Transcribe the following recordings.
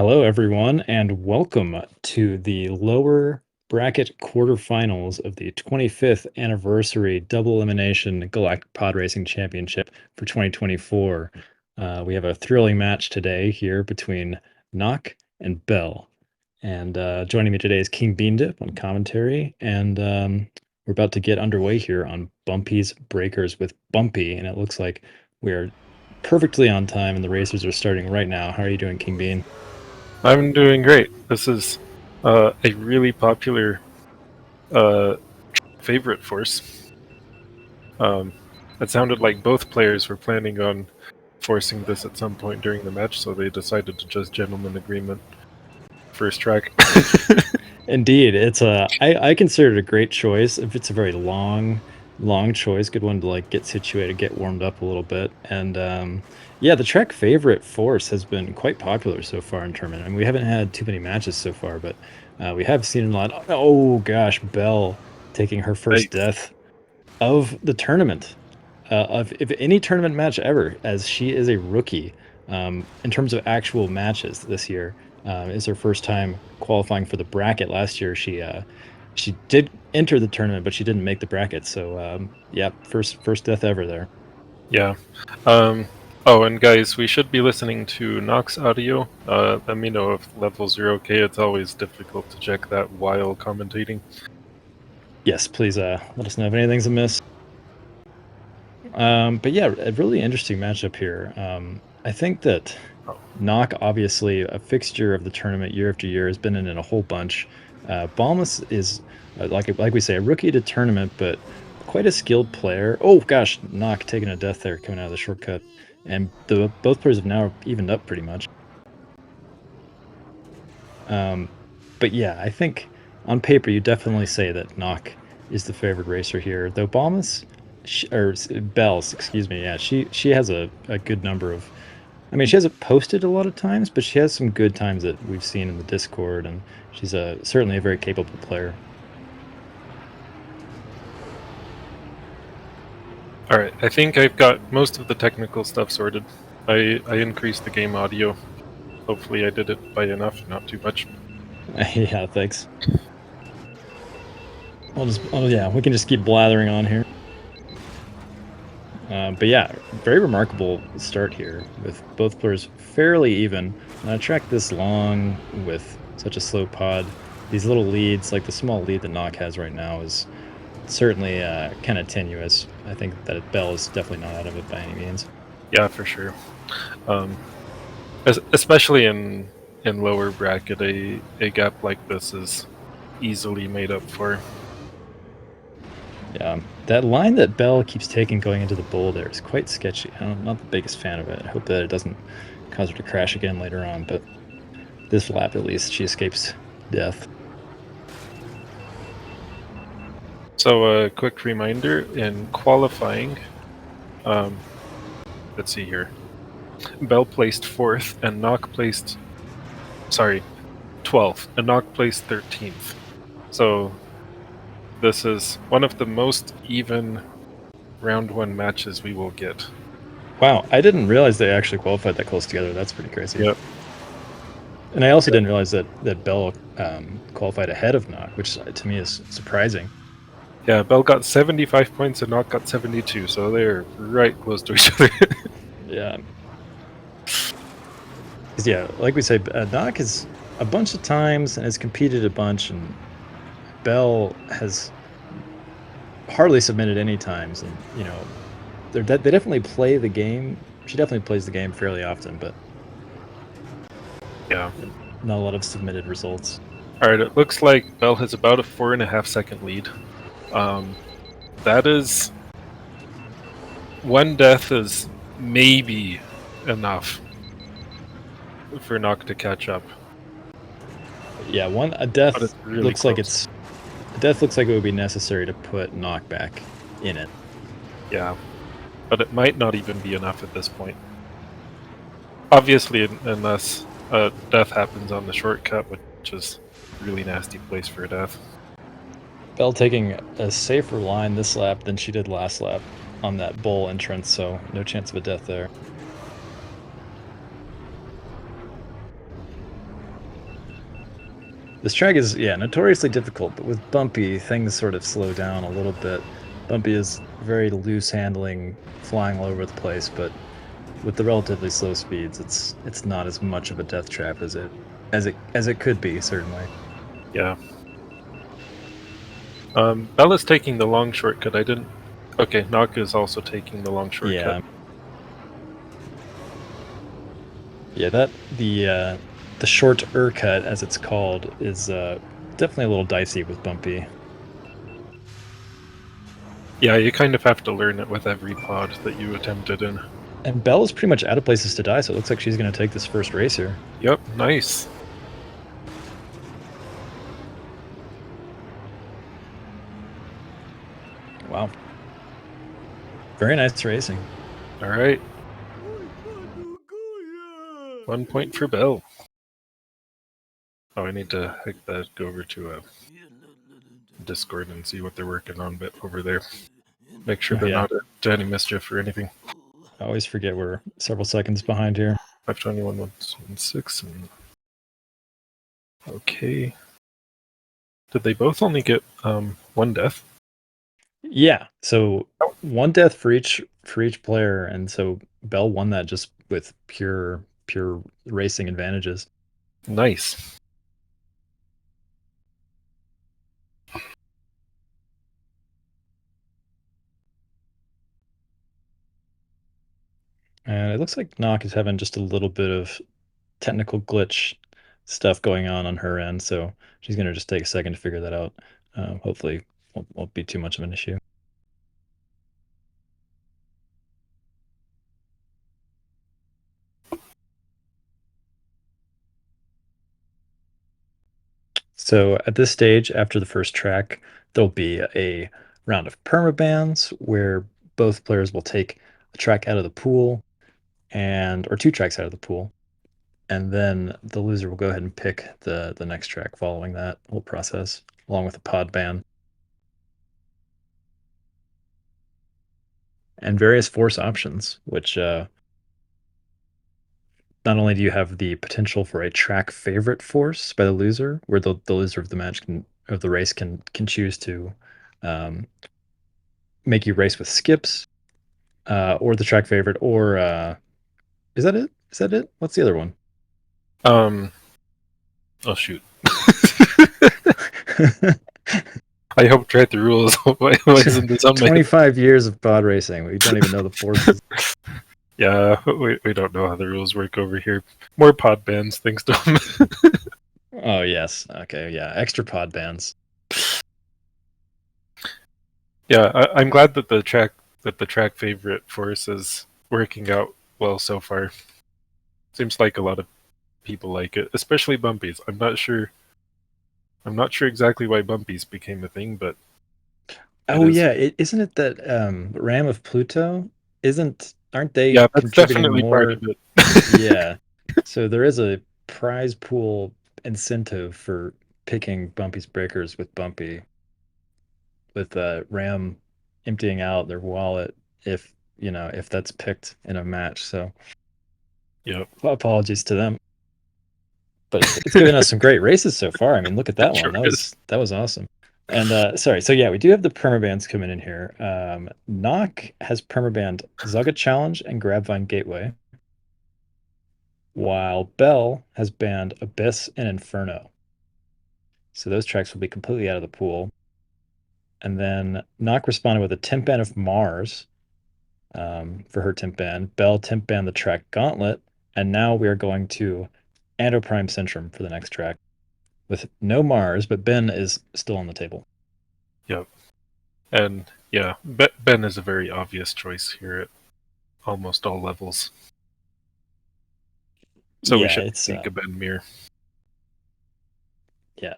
Hello, everyone, and welcome to the lower bracket quarterfinals of the 25th anniversary double elimination Galactic Pod Racing Championship for 2024. We have a thrilling match today here between Nock and Belle. And joining me today is King Beandip on commentary. And we're about to get underway here on Bumpy's Breakers with Bumpy. And it looks like we're perfectly on time, and the racers are starting right now. How are you doing, King Bean? I'm doing great. This is a really popular uh, favorite force. Um, it sounded like both players were planning on forcing this at some point during the match, so they decided to just gentleman agreement first track. Indeed, it's I consider it a great choice. If it's a very long choice, good one to like get situated, get warmed up a little bit. And yeah, the Trek favorite force has been quite popular so far in tournament. I mean, we haven't had too many matches so far, but we have seen a lot. Oh gosh, Belle taking her first Nice. death of the tournament, of if any tournament match ever, as she is a rookie in terms of actual matches this year. Is her first time qualifying for the bracket. Last year, she did enter the tournament, but she didn't make the bracket. So yeah, first death ever there. Yeah. Oh, and guys, we should be listening to Nox audio. Let me know if levels are okay. It's always difficult to check that while commentating. Yes, please let us know if anything's amiss. But yeah, a really interesting matchup here. I think that Oh, Knock, obviously a fixture of the tournament year after year, has been in it a whole bunch. Balmus is like we say, a rookie to tournament, but quite a skilled player. Oh gosh, Knock taking a death there coming out of the shortcut, and the both players have now evened up pretty much. Um, but yeah, I think on paper you definitely say that Knock is the favored racer here, though Balmus Bells, excuse me, yeah, she has a good number of. I mean, she hasn't posted a lot of times, but she has some good times that we've seen in the Discord, and she's certainly a very capable player. alright, I think I've got most of the technical stuff sorted. I increased the game audio. Hopefully I did it by enough, not too much. Yeah, thanks. Oh yeah, we can just keep blathering on here. But yeah, very remarkable start here with both players fairly even. On a track this long with such a slow pod, these little leads, like the small lead that Nock has right now, is certainly kind of tenuous. I think that Bell is definitely not out of it by any means. Yeah, for sure. Um, especially in lower bracket, a gap like this is easily made up for. Yeah, that line that Bell keeps taking going into the bowl there is quite sketchy. I'm not the biggest fan of it. I hope that it doesn't cause her to crash again later on, but this lap at least, she escapes death. So a quick reminder, in qualifying, let's see here, Bell placed 4th and Nock placed, 12th, and Nock placed 13th. So this is one of the most even round 1 matches we will get. Wow, I didn't realize they actually qualified that close together. That's pretty crazy. Yep. And I also didn't realize that Bell qualified ahead of Nock, which to me is surprising. Yeah, Bell got 75 points and Nock got 72, so they're right close to each other. Yeah. Because yeah, like we say, Nock has a bunch of times and has competed a bunch, and Bell has hardly submitted any times, and you know they definitely play the game. She definitely plays the game fairly often, but Yeah. not a lot of submitted results. Alright, it looks like Bell has about a 4.5 second lead. That is... one death is maybe enough for Nock to catch up. Yeah, a But death it's really looks like close. it would be necessary to put knockback in it. Yeah. But it might not even be enough at this point. Obviously, unless a death happens on the shortcut, which is a really nasty place for a death. Bell taking a safer line this lap than she did last lap on that bowl entrance, so no chance of a death there. This track is, yeah, notoriously difficult, but with bumpy, things sort of slow down a little bit. Bumpy is very loose handling, flying all over the place, but with the relatively slow speeds, it's not as much of a death trap as it could be, certainly. Yeah. Bella's taking the long shortcut. I didn't. Okay, Naka is also taking the long shortcut. Yeah. Yeah, the short cut, as it's called, is definitely a little dicey with bumpy. Yeah, you kind of have to learn it with every pod that you attempted in. And Belle is pretty much out of places to die, so it looks like she's going to take this first race here. Yep, nice. Wow. Very nice racing. All right. 1 point for Belle. Oh, I need to go over to Discord and see what they're working on bit over there. Make sure Oh, they're yeah. not to any mischief or anything. I always forget we're several seconds behind here. 521, 116, and okay. Did they both only get one death? Yeah, so one death for each player, and so Belle won that just with pure racing advantages. Nice. And it looks like Nock is having just a little bit of technical glitch stuff going on her end, so she's going to just take a second to figure that out. Hopefully, won't be too much of an issue. So at this stage, after the first track, there'll be a round of permabans where both players will take a track out of the pool or two tracks out of the pool, and then the loser will go ahead and pick the next track following that whole process, along with a pod ban and various force options, which not only do you have the potential for a track favorite force by the loser, where the loser of the match of the race can choose to um, make you race with skips, or the track favorite, or is that it? Is that it? What's the other one? Oh shoot. I helped write the rules. Why isn't this on my 25 years of pod racing. We don't even know the forces. Yeah, we don't know how the rules work over here. More pod bans, thanks to them. Oh yes. Okay. Yeah. Extra pod bans. Yeah, I'm glad that the track favorite force is working out well so far. Seems like a lot of people like it, especially bumpies. I'm not sure exactly why bumpies became a thing, but it Oh is. yeah. Isn't it that Ram of Pluto? Aren't they Yeah, that's contributing definitely part more? of it. Yeah. So there is a prize pool incentive for picking Bumpy's breakers with Bumpy, with Ram emptying out their wallet if that's picked in a match. So Yep. apologies to them, but it's given us some great races so far. I mean, look at It that one. sure That was awesome. And sorry, so yeah, we do have the permabans coming in here. Nock has permabanned Zugga Challenge and Grabvine Gateway, while Belle has banned Abyss and Inferno. So those tracks will be completely out of the pool. And then Nock responded with a temp ban of Mars for her temp ban. Belle temp banned the track Gauntlet. And now we are going to Andoprime Centrum for the next track with no Mars, but Ben is still on the table. Yep. And yeah, Ben is a very obvious choice here at almost all levels. So we Yeah, should it's think of Ben Mir. yeah,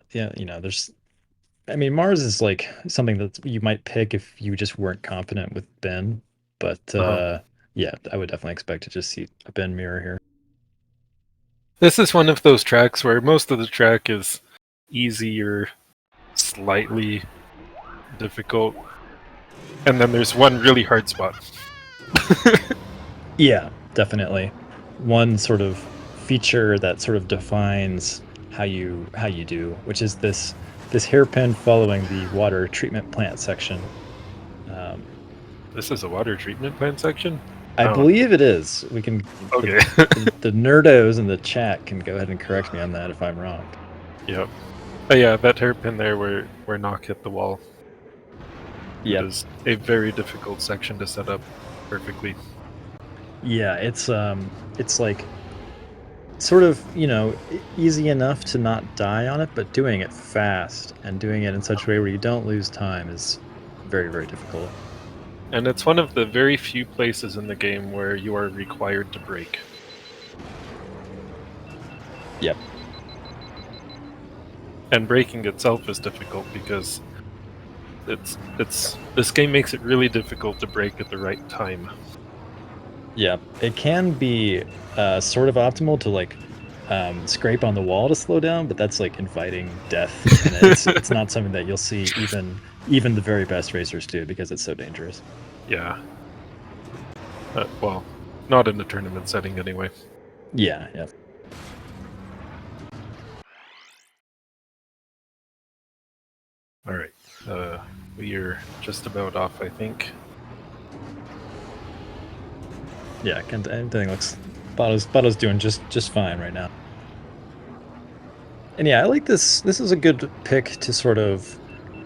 I mean, Mars is like something that you might pick if you just weren't confident with Ben, but yeah, I would definitely expect to just see a Ben Mirror here. This is one of those tracks where most of the track is easy or slightly difficult, and then there's one really hard spot. Yeah, definitely. One sort of feature that sort of defines how you do, which is this hairpin following the water treatment plant section. This is a water treatment plant section? I Oh, believe it is. We can okay. the nerdos in the chat can go ahead and correct me on that if I'm wrong. Yep. Oh yeah, that hairpin there where Knock hit the wall. It Yep. is a very difficult section to set up perfectly. Yeah, it's like sort of, easy enough to not die on it, but doing it fast and doing it in such a way where you don't lose time is very, very difficult. And it's one of the very few places in the game where you are required to brake. Yep. And braking itself is difficult because this game makes it really difficult to brake at the right time. Yeah. It can be sort of optimal to like scrape on the wall to slow down, but that's like inviting death, and it's not something that you'll see even the very best racers do because it's so dangerous. Yeah. Well, not in a tournament setting anyway. Yeah, yeah. All right. We are just about off, I think. Yeah, everything looks Botto's doing just fine right now. And yeah, I like this. This is a good pick to sort of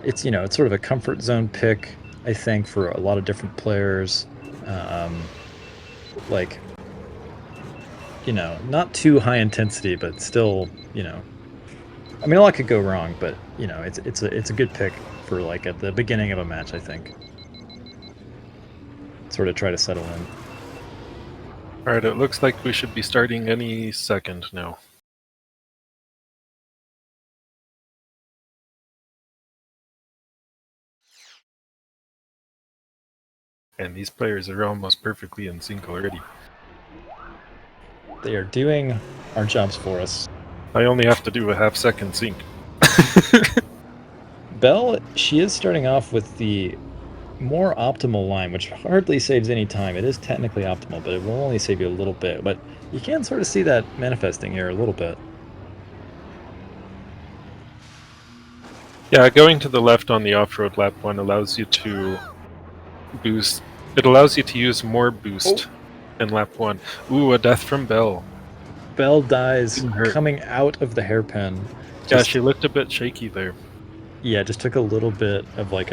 it's sort of a comfort zone pick, I think, for a lot of different players. Um like, not too high intensity, but still, I mean, a lot could go wrong, but it's a good pick for like at the beginning of a match, I think. Sort of try to settle in. All right. It looks like we should be starting any second now. And these players are almost perfectly in sync already. They are doing our jobs for us. I only have to do a half-second sync. Belle, she is starting off with the more optimal line, which hardly saves any time. It is technically optimal, but it will only save you a little bit. But you can sort of see that manifesting here a little bit. Yeah, going to the left on the off-road lap one allows you to boost. It allows you to use more boost in lap one. Ooh, a death from Belle. Belle dies Didn't hurt. coming out of the hairpin. Yeah, Just she looked a bit shaky there. yeah, just took a little bit of like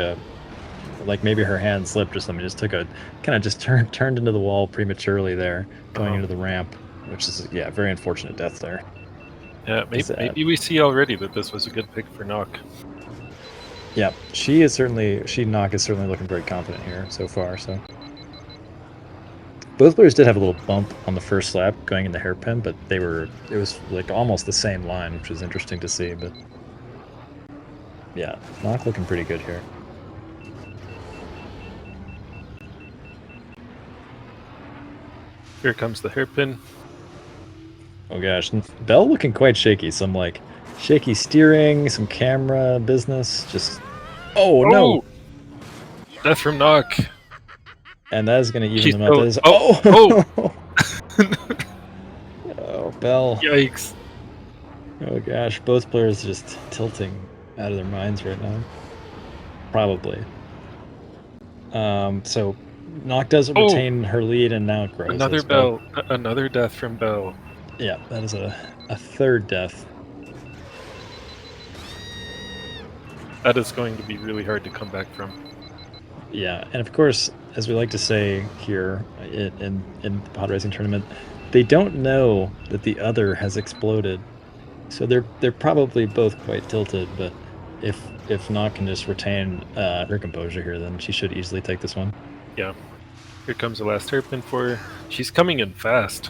maybe her hand slipped or something. Just took a kind of just turned into the wall prematurely there, going into the ramp, which is yeah, very unfortunate death there. Yeah, Is that maybe we see already that this was a good pick for Knock. yeah, Knock is certainly looking very confident here so far. So both players did have a little bump on the first lap going in the hairpin, but it was like almost the same line, which was interesting to see. But yeah, Knock looking pretty good here. Here comes the hairpin. Oh gosh, Belle looking quite shaky. Some like shaky steering, some camera business. Just oh no, Oh! Death from Knock. and that is going to even She's them up. That still. is Oh! Oh! oh oh Belle. Yikes. Oh gosh, both players just tilting out of their minds right now. Probably. So Nock doesn't Oh! retain her lead, and now it grows Another as Belle. Belle. Another death from Belle. Yeah, that is a third death. That is going to be really hard to come back from. Yeah, and of course, as we like to say here in the pod racing tournament, they don't know that the other has exploded, so they're probably both quite tilted. But if Nock can just retain her composure here, then she should easily take this one. Yeah. Here comes the last hairpin for her. She's coming in fast.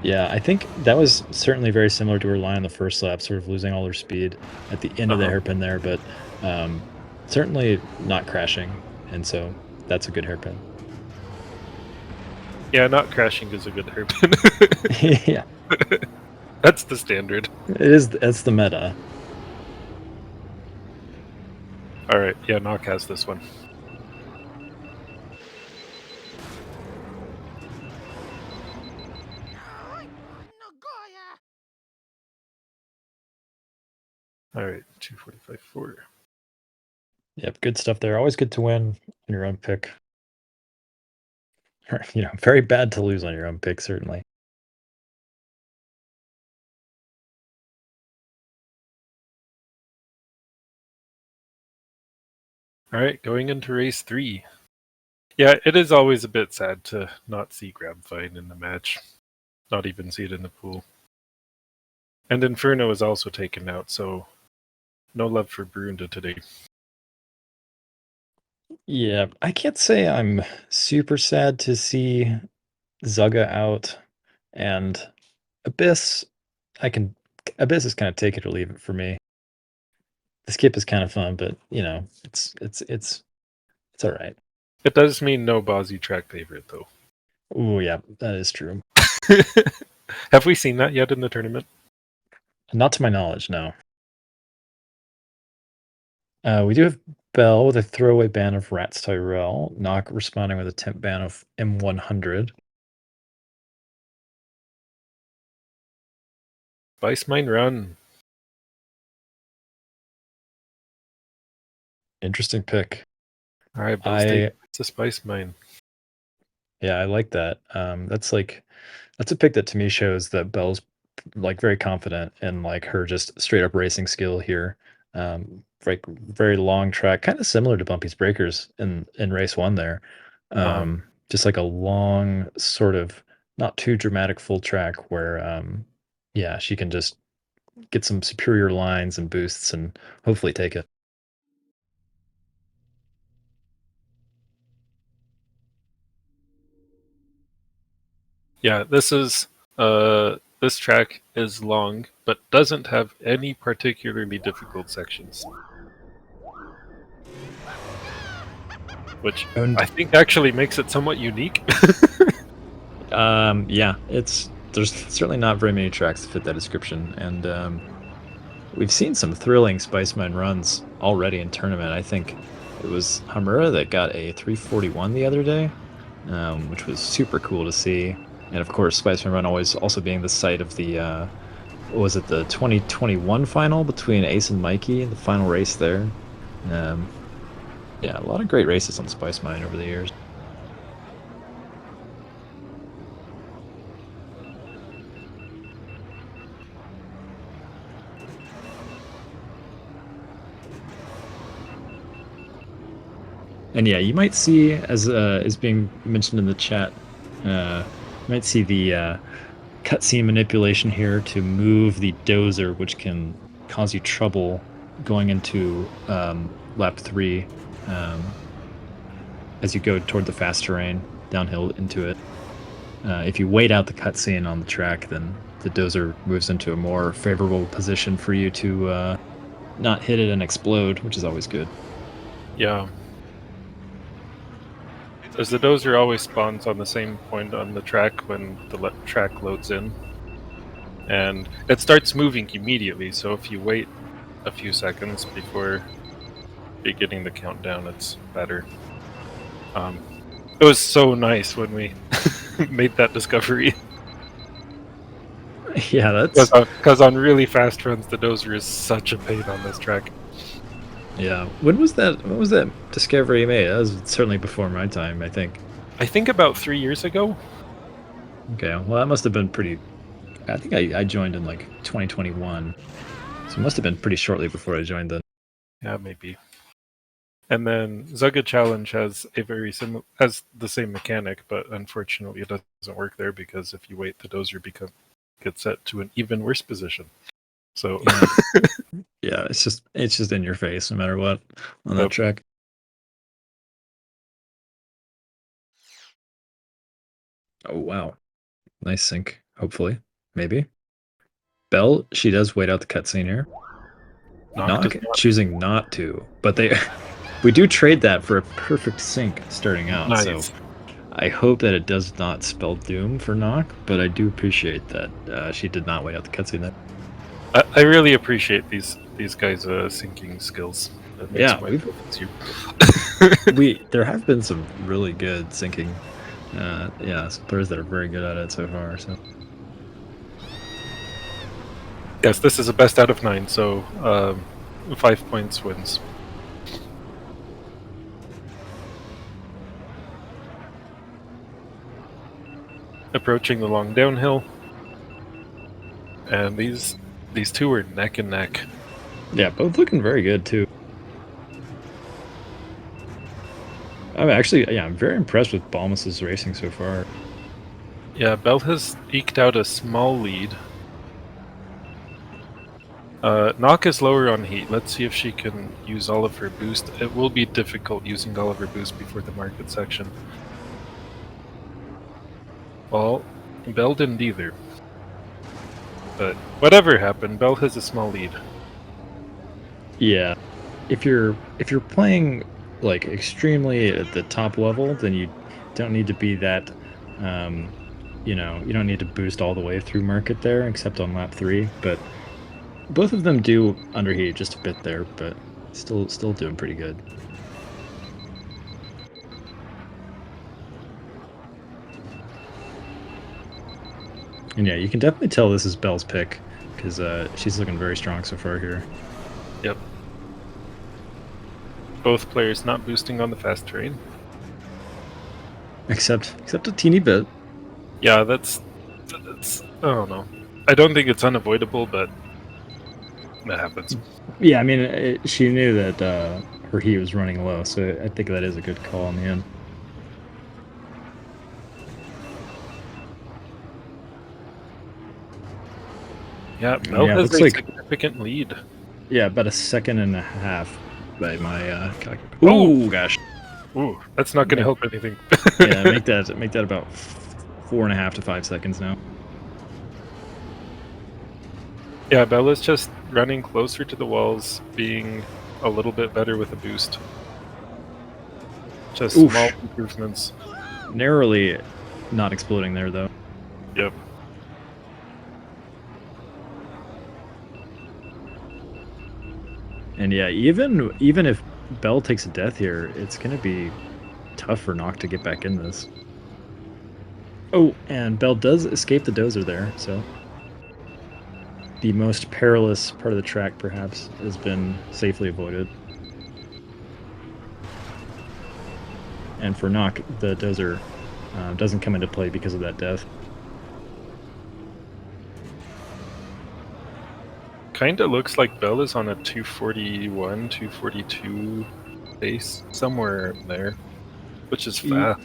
Yeah, I think that was certainly very similar to her line on the first lap, sort of losing all her speed at the end of the hairpin there, but certainly not crashing, and so that's a good hairpin. Yeah, not crashing is a good hairpin. Yeah, That's the standard. it is. That's the meta. Alright, yeah, Knock has this one. All right, 245.4. Yep, good stuff there. Always good to win on your own pick. Very bad to lose on your own pick, certainly. All right, going into race 3. Yeah, it is always a bit sad to not see Grab Fight in the match, not even see it in the pool. And Inferno is also taken out, so no love for Brunda today. Yeah, I can't say I'm super sad to see Zugga out, and Abyss. I can Abyss is kind of take it or leave it for me. The skip is kind of fun, but it's all right. It does mean no Bozzy track favorite, though. Oh yeah, that is true. Have we seen that yet in the tournament? Not to my knowledge, no. We do have Belle with a throwaway ban of Rats Tyrell. Knock responding with a temp ban of M100. Spice Mine Run. Interesting pick. All right, Belle's taking I it's a Spice Mine. Yeah, I like that. That's a pick that to me shows that Belle's like very confident in like her just straight up racing skill here. Like very long track, kind of similar to Bumpy's Breakers in race one there. Uh-huh. Just like a long sort of not too dramatic full track where yeah, she can just get some superior lines and boosts and hopefully take it. Yeah, this track is long, but doesn't have any particularly difficult sections. Which And I think actually makes it somewhat unique. yeah, there's certainly not very many tracks that fit that description, and we've seen some thrilling Spice Mine runs already in tournament. I think it was Hamura that got a 341 the other day, which was super cool to see. And of course, Spice Mine Run always also being the site of the what was it, the 2021 final between Ace and Mikey, the final race there. Um, yeah, a lot of great races on Spice Mine over the years. And yeah, you might see as being mentioned in the chat, you might see the cutscene manipulation here to move the dozer, which can cause you trouble going into lap 3 as you go toward the fast terrain downhill into it. If you wait out the cutscene on the track, then the dozer moves into a more favorable position for you to not hit it and explode, which is always good. Yeah. As the dozer always spawns on the same point on the track when the track loads in. And it starts moving immediately, so if you wait a few seconds before beginning the countdown, it's better. It was so nice when we made that discovery. Yeah, that's Because on really fast runs, the dozer is such a pain on this track. yeah. When was that? When was that discovery you made? That was certainly before my time, I think. I think about 3 years ago. Okay, well, that must have been pretty. I think I joined in like 2021, so it must have been pretty shortly before I joined then. Yeah, maybe. And then Zugga Challenge has has the same mechanic, but unfortunately it doesn't work there because if you wait, the dozer gets set to an even worse position. So Yeah, yeah, it's just in your face no matter what on that Yep. track. Oh wow, nice sync. Hopefully, maybe. Belle, she does wait out the cutscene here. Knock does Knock not. choosing not to, but they we do trade that for a perfect sync starting out. So Nice. I hope that it does not spell doom for Knock, but I do appreciate that she did not wait out the cutscene. Then I really appreciate these guys' syncing skills. That makes yeah, my we've life easier. there have been some really good syncing. Yeah, some players that are very good at it so far. So Yes, this is a best out of 9, so 5 points wins. Approaching the long downhill, and these two are neck and neck. Yeah, both looking very good too. I'm very impressed with Balmus's racing so far. Yeah, Belle has eked out a small lead. Nock is lower on heat. Let's see if she can use all of her boost. It will be difficult using all of her boost before the market section. Well, Belle didn't either. But whatever happened, Belle has a small lead. Yeah, if you're playing like extremely at the top level, then you don't need to be that. You don't need to boost all the way through market there, except on lap 3. But both of them do underheat just a bit there, but still doing pretty good. And yeah, you can definitely tell this is Belle's pick because she's looking very strong so far here. Yep. Both players not boosting on the fast terrain. Except a teeny bit. Yeah, that's I don't know. I don't think it's unavoidable, but that happens. Yeah, I mean, she knew that her heat was running low, so I think that is a good call in the end. Yeah, And Belle yeah, it has looks a like significant lead. about a second and a half by my calculation. Oh! Ooh, gosh. Ooh, that's not going to help anything. Yeah, make that about 4.5 to 5 seconds now. Yeah, Bella's just running closer to the walls, being a little bit better with a boost. Just Oof. small improvements. Narrowly not exploding there though. Yep. And yeah, even if Belle takes a death here, it's gonna be tough for Nock to get back in this. Oh, and Belle does escape the dozer there, so the most perilous part of the track perhaps has been safely avoided. And for Nock, the dozer doesn't come into play because of that death. Kinda looks like Belle is on a 241, 242 pace, somewhere there, which is fast.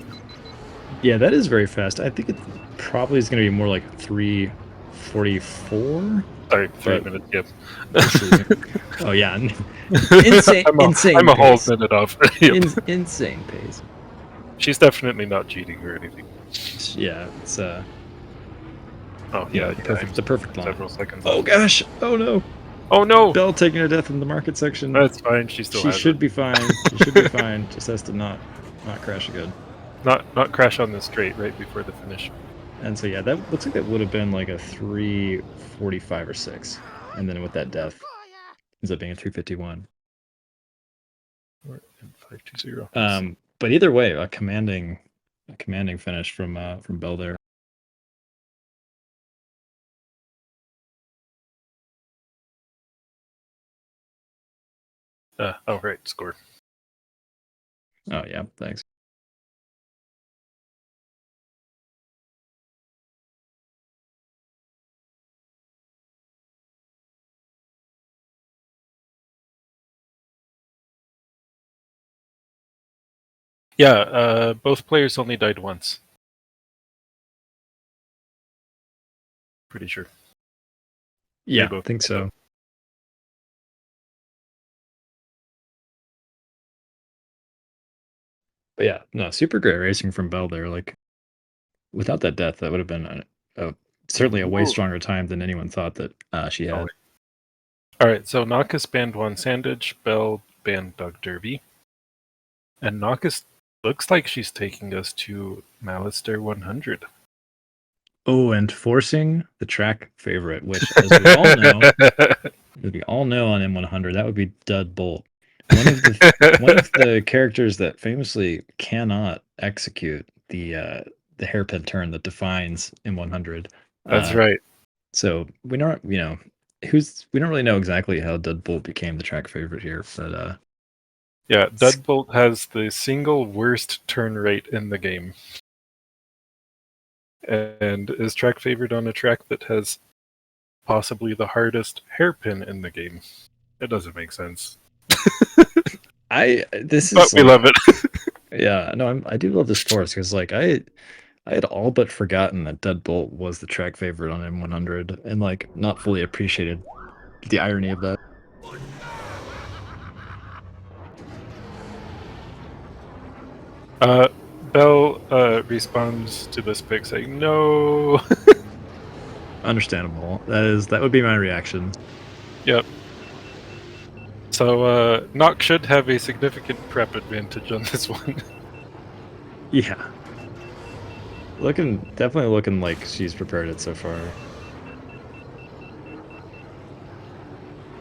Yeah, that is very fast. I think it probably is going to be more like 3:44. Sorry, 3 But minutes, yep. Oh yeah, insane, I'm a whole pace. minute off. Yep. Insane pace. She's definitely not cheating or anything. Yeah, it's Oh yeah, perfect. It's a perfect line. Several seconds Oh off. gosh! Oh no! Oh no! Belle taking her death in the market section. That's fine. She still has should it. be fine. She should be fine. Just has to not crash again. Not crash on the straight right before the finish. And so yeah, that looks like that would have been like a 3:45 or 6, and then with that death, ends up being a 3:51. 520. But either way, a commanding finish from Belle there. Oh right, score. Oh yeah, thanks. Yeah, both players only died once. Pretty sure. Yeah, I think so. But yeah, no, super great racing from Belle there. Like, without that death, that would have been certainly a way Ooh. stronger time than anyone thought that she had. Alright, so Nakas banned one Sandage, Belle banned Doug Derby. And Nakas looks like she's taking us to Malister 100. Oh, and forcing the track favorite, which, as we all know, on M100, that would be Dud Bolt. One of the characters that famously cannot execute the hairpin turn that defines M100. That's right. So we don't, we don't really know exactly how Deadbolt became the track favorite here, but Yeah, Deadbolt has the single worst turn rate in the game. And is track favorite on a track that has possibly the hardest hairpin in the game. It doesn't make sense. this But is we like, love it. yeah, no, I do love this course because like I had all but forgotten that Deadbolt was the track favorite on M100 and like not fully appreciated the irony of that. Belle responds to this pick saying, no. Understandable. That would be my reaction. Yep. So Nock should have a significant prep advantage on this one. Yeah. Definitely looking like she's prepared it so far.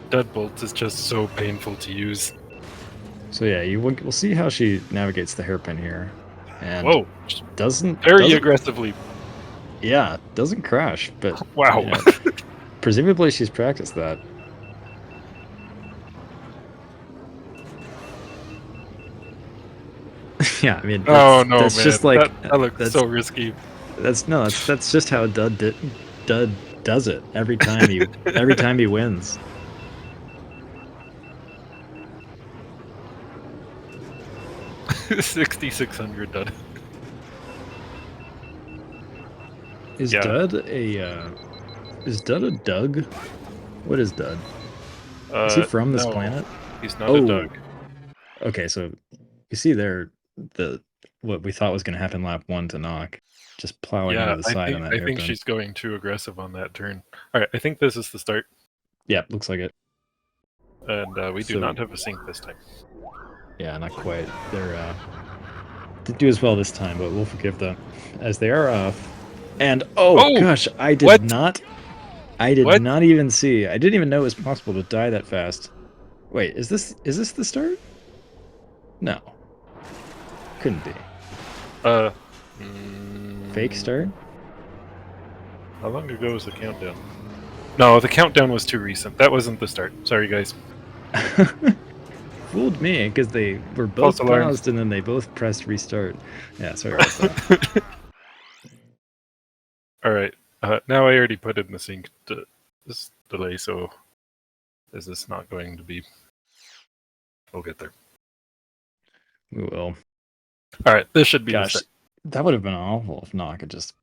Deadbolt is just so painful to use. So yeah, we'll see how she navigates the hairpin here, and Whoa. Very doesn't aggressively. yeah, doesn't crash, but Wow. presumably she's practiced that. Yeah, I mean Oh no, that's man. just like That looks so risky. that's just how Dud does it every time he wins. 6,600 done. Is Yeah. Dud a Doug? What is Dud? Is he from this No, planet? he's not a Doug. Okay, so you see there the what we thought was going to happen lap 1 to Knock, just plowing into Yeah, the I side on think that I think hairpin. she's going too aggressive on that turn. All right, I think this is the start, Yeah, looks like it. and we do So not have a sync this time. yeah, not quite. They're didn't do as well this time, but we'll forgive them as they are off. And oh Oh, gosh, what? I did What? not even see. I didn't even know it was possible to die that fast. Wait, is this the start? No. Couldn't be. Uh, Fake start? how long ago was the countdown? No, the countdown was too recent. That wasn't the start. Sorry, guys. Fooled me because they were False both alarm. paused and then they both pressed restart. Yeah, sorry about that. All right. Now I already put in the sync this delay, so is this not going to be? We'll get there. We will. All right, this should be the Gosh, start. that would have been awful if Nock had just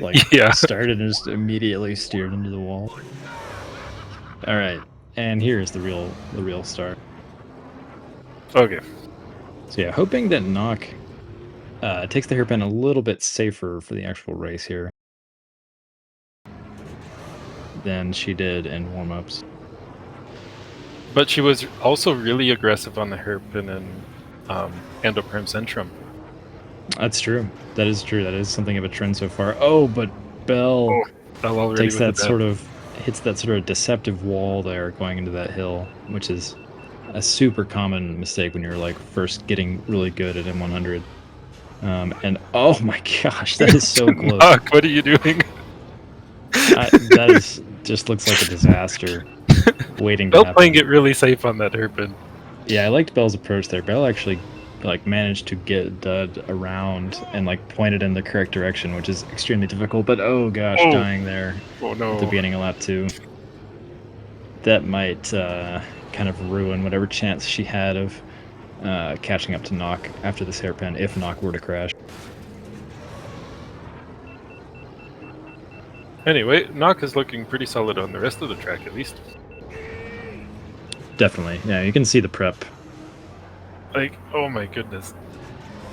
like Yeah. started and just immediately steered into the wall. All right, and here's the real start. Okay. So yeah, hoping that Nock takes the hairpin a little bit safer for the actual race here than she did in warmups. But she was also really aggressive on the hairpin and Endoprime Centrum. That's true. That is true. That is something of a trend so far. Oh, but Belle Belle already takes with that the death. hits that sort of deceptive wall there going into that hill, which is a super common mistake when you're like first getting really good at M100. And oh my gosh, that is so close. Knock, what are you doing? That is just looks like a disaster waiting to Belle happen. playing it really safe on that hairpin. Yeah, I liked Belle's approach there. Belle actually like managed to get Dud around and like pointed in the correct direction, which is extremely difficult. But oh gosh, dying there Oh at the no. beginning of lap 2. That might kind of ruin whatever chance she had of catching up to Nock after this hairpin if Nock were to crash. Anyway, Knock is looking pretty solid on the rest of the track at least. Definitely. Yeah, you can see the prep. Like, oh my goodness.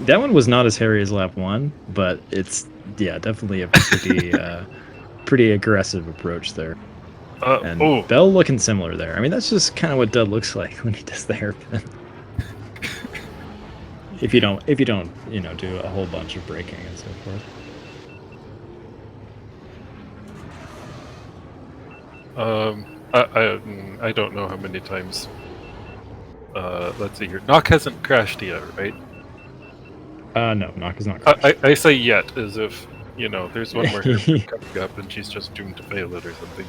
That one was not as hairy as lap 1, but it's definitely a pretty pretty aggressive approach there. And Belle looking similar there. I mean, that's just kind of what Dud looks like when he does the hairpin. if you don't, do a whole bunch of braking and so forth. I don't know how many times. Let's see here. Knock hasn't crashed yet, right? No, Knock is not crashed. I say yet as if, there's one more hairpin coming up and she's just doomed to fail it or something.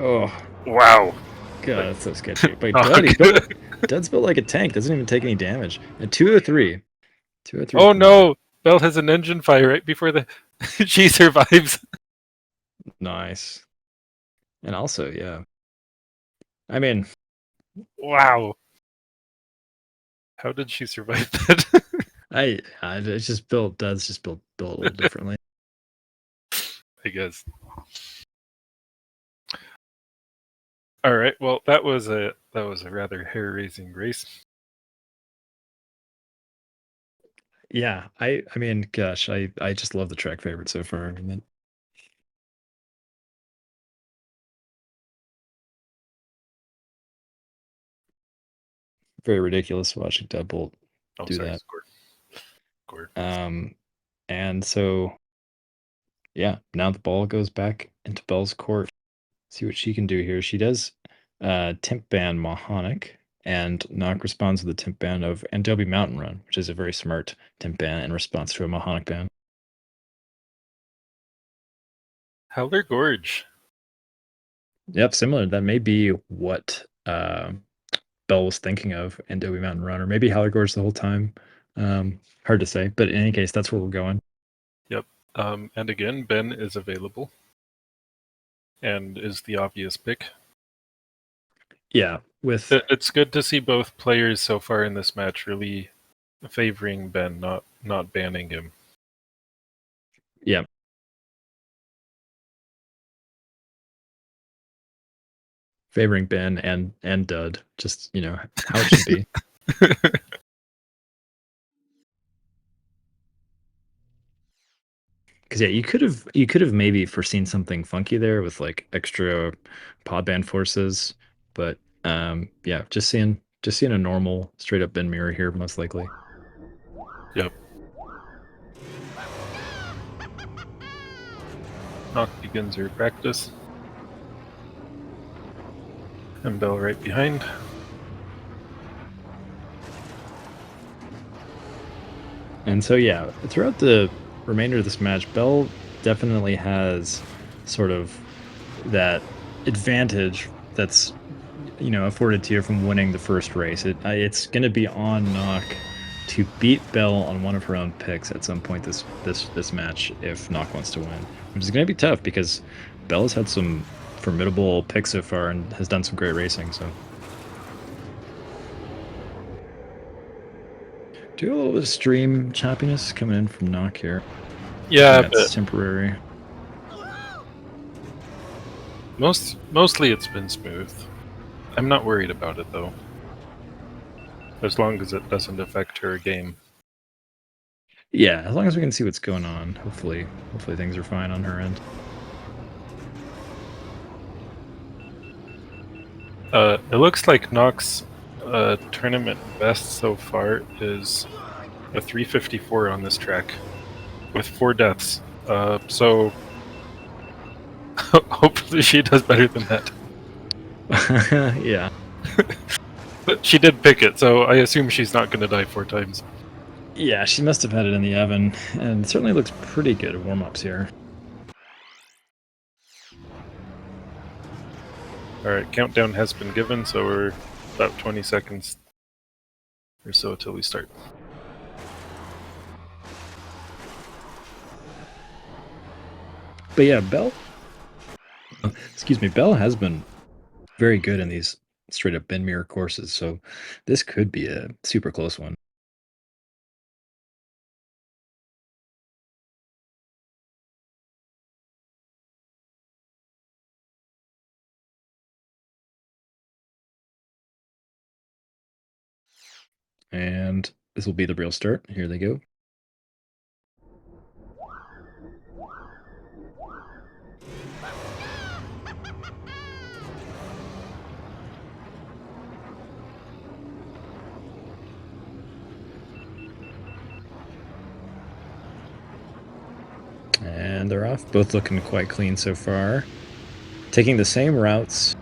Oh, Wow. God, Like, that's so sketchy. But knock. Dud's built like a tank. Doesn't even take any damage. And 203. 203 Oh cooldown. no! Belle has an engine fire right before the she survives. Nice. And also, yeah. I mean, Wow. How did she survive that? it's just built. Dud's just built a little differently. I guess. All right. Well, that was a rather hair-raising race. Yeah, I mean, gosh, I just love the track favorite so far. I mean, very ridiculous watching Deadbolt Oh, do sorry. that. Score. Score. And so yeah, now the ball goes back into Belle's court. See what she can do here. She does Timp ban Mahonic, and Nock responds with a Timp ban of Andobi Mountain Run, which is a very smart Timp ban in response to a Mahonic ban. Howler Gorge. Yep, similar. That may be what Belle was thinking of Andobi Mountain Run, or maybe Howler Gorge the whole time. Hard to say, but in any case, that's where we're going. Yep. And again, Ben is available, and is the obvious pick. Yeah, with It's good to see both players so far in this match really favoring Ben, not banning him. yeah, favoring Ben and Dud, just how it should be. Because yeah, you could have maybe foreseen something funky there with like extra pod band forces, but yeah, just seeing a normal straight up Ben mirror here most likely. Yep. Nock begins her practice. And Belle right behind. And so yeah, throughout the remainder of this match, Bell definitely has sort of that advantage that's afforded to you from winning the first race. It's going to be on Knock to beat Bell on one of her own picks at some point this match if Knock wants to win, which is going to be tough because Bell has had some formidable picks so far and has done some great racing. So do a little bit of stream choppiness coming in from Knock here. Yeah, That's temporary. mostly it's been smooth. I'm not worried about it though, as long as it doesn't affect her game. Yeah, as long as we can see what's going on, hopefully things are fine on her end. It looks like Nock's tournament best so far is a 354 on this track with 4 deaths. So hopefully she does better than that. Yeah. But she did pick it, so I assume she's not going to die 4 times. Yeah, she must have had it in the oven, and it certainly looks pretty good at warm-ups here. Alright, countdown has been given, so we're about 20 seconds or so till we start. But yeah, Belle has been very good in these straight up bin mirror courses, so this could be a super close one. And this will be the real start. Here they go. And they're off. Both looking quite clean so far. Taking the same routes.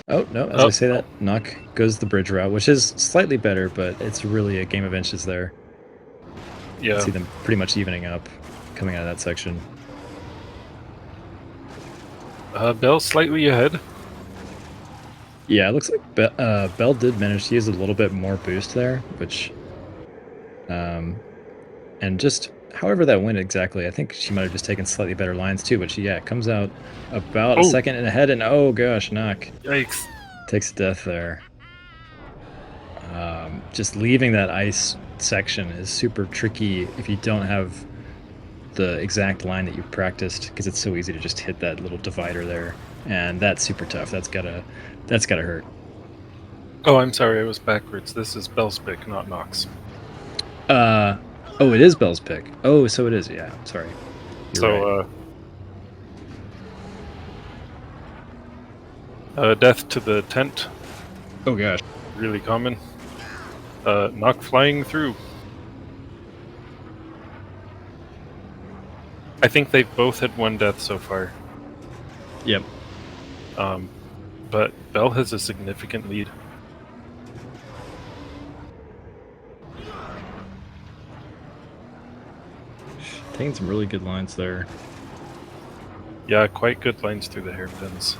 Oh, no, as I say that, Knock goes the bridge route, which is slightly better, but it's really a game of inches there. Yeah. See them pretty much evening up coming out of that section. Belle slightly ahead. Yeah, it looks like Belle did manage to use a little bit more boost there, which and just however that went exactly, I think she might have just taken slightly better lines too. But she comes out about a Oh, second and ahead, and oh gosh, knock yikes. takes a death there. Just leaving that ice section is super tricky if you don't have the exact line that you practiced because it's so easy to just hit that little divider there, and that's super tough. That's gotta hurt. Oh, I'm sorry, I was backwards. This is Belle's pick, not Nox. Uh oh, it is Belle's pick. Oh, so it is. Yeah, sorry, you're right. So, death to the tent, Oh gosh. really common. Knock flying through. I think they've both had one death so far. Yep. But Belle has a significant lead. Taking some really good lines there. Yeah, quite good lines through the hairpins.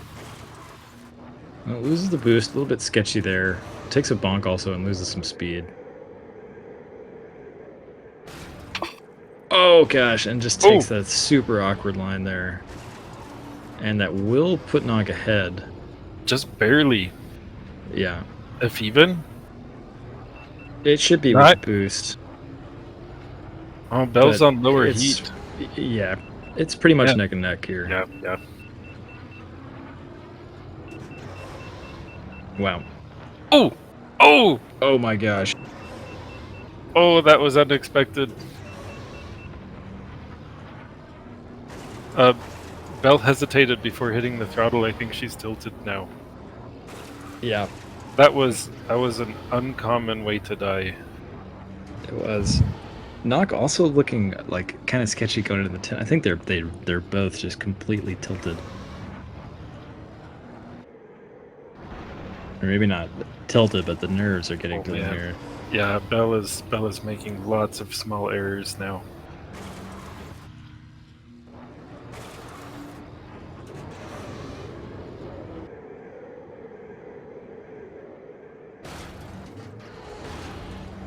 Well, it loses the boost, a little bit sketchy there. Takes a bonk also and loses some speed. Oh gosh, and just Oh, takes that super awkward line there. And that will put Nog ahead. just barely. Yeah. If even. It should be with the Not. boost. Oh, Belle's But on lower it's heat. yeah. It's pretty much Yeah. neck and neck here. Yeah, yeah. Wow. Oh! Oh! Oh my gosh. Oh, that was unexpected. Uh, Belle hesitated before hitting the throttle. I think she's tilted now. Yeah, That was an uncommon way to die. it was. Nog also looking like kind of sketchy going into the 10. I think they're both just completely tilted. Or maybe not tilted, but the nerves are getting Oh to them man. here. Yeah, Bella's making lots of small errors now.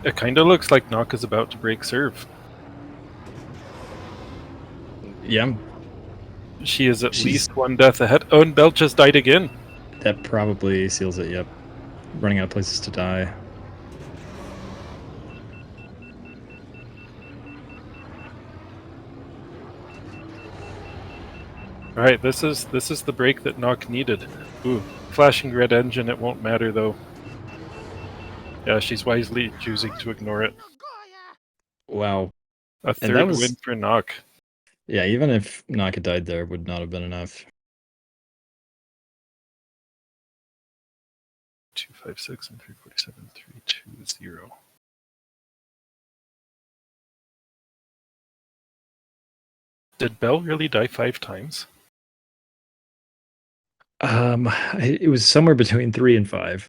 It kind of looks like Nock is about to break serve. Yeah, She is at she's least one death ahead. Oh, and Belle just died again. that probably seals it. Yep, running out of places to die. All right, this is the break that Nock needed. Ooh, flashing red engine. It won't matter though. Yeah, she's wisely choosing to ignore it. Wow, A and that third was win for Nock. yeah. Even if Naka died there, would not have been enough. 256 and 347, 320. Did Belle really die 5 times? It was somewhere between 3 and 5.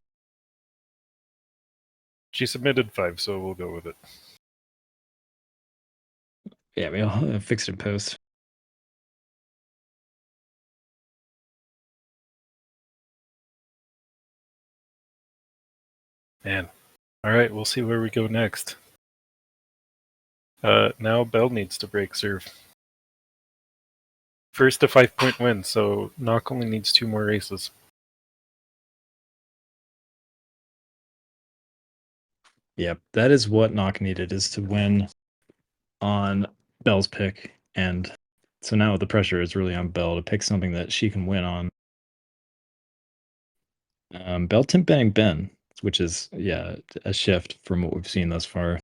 She submitted 5, so we'll go with it. Yeah, we'll fix it in post. Man. All right, we'll see where we go next. Now Belle needs to break serve. First a 5-point win, so Nock only needs 2 more races. Yep, that is what Knock needed is to win on Belle's pick, and so now the pressure is really on Belle to pick something that she can win on. Belle Timp Bang Ben, which is a shift from what we've seen thus far.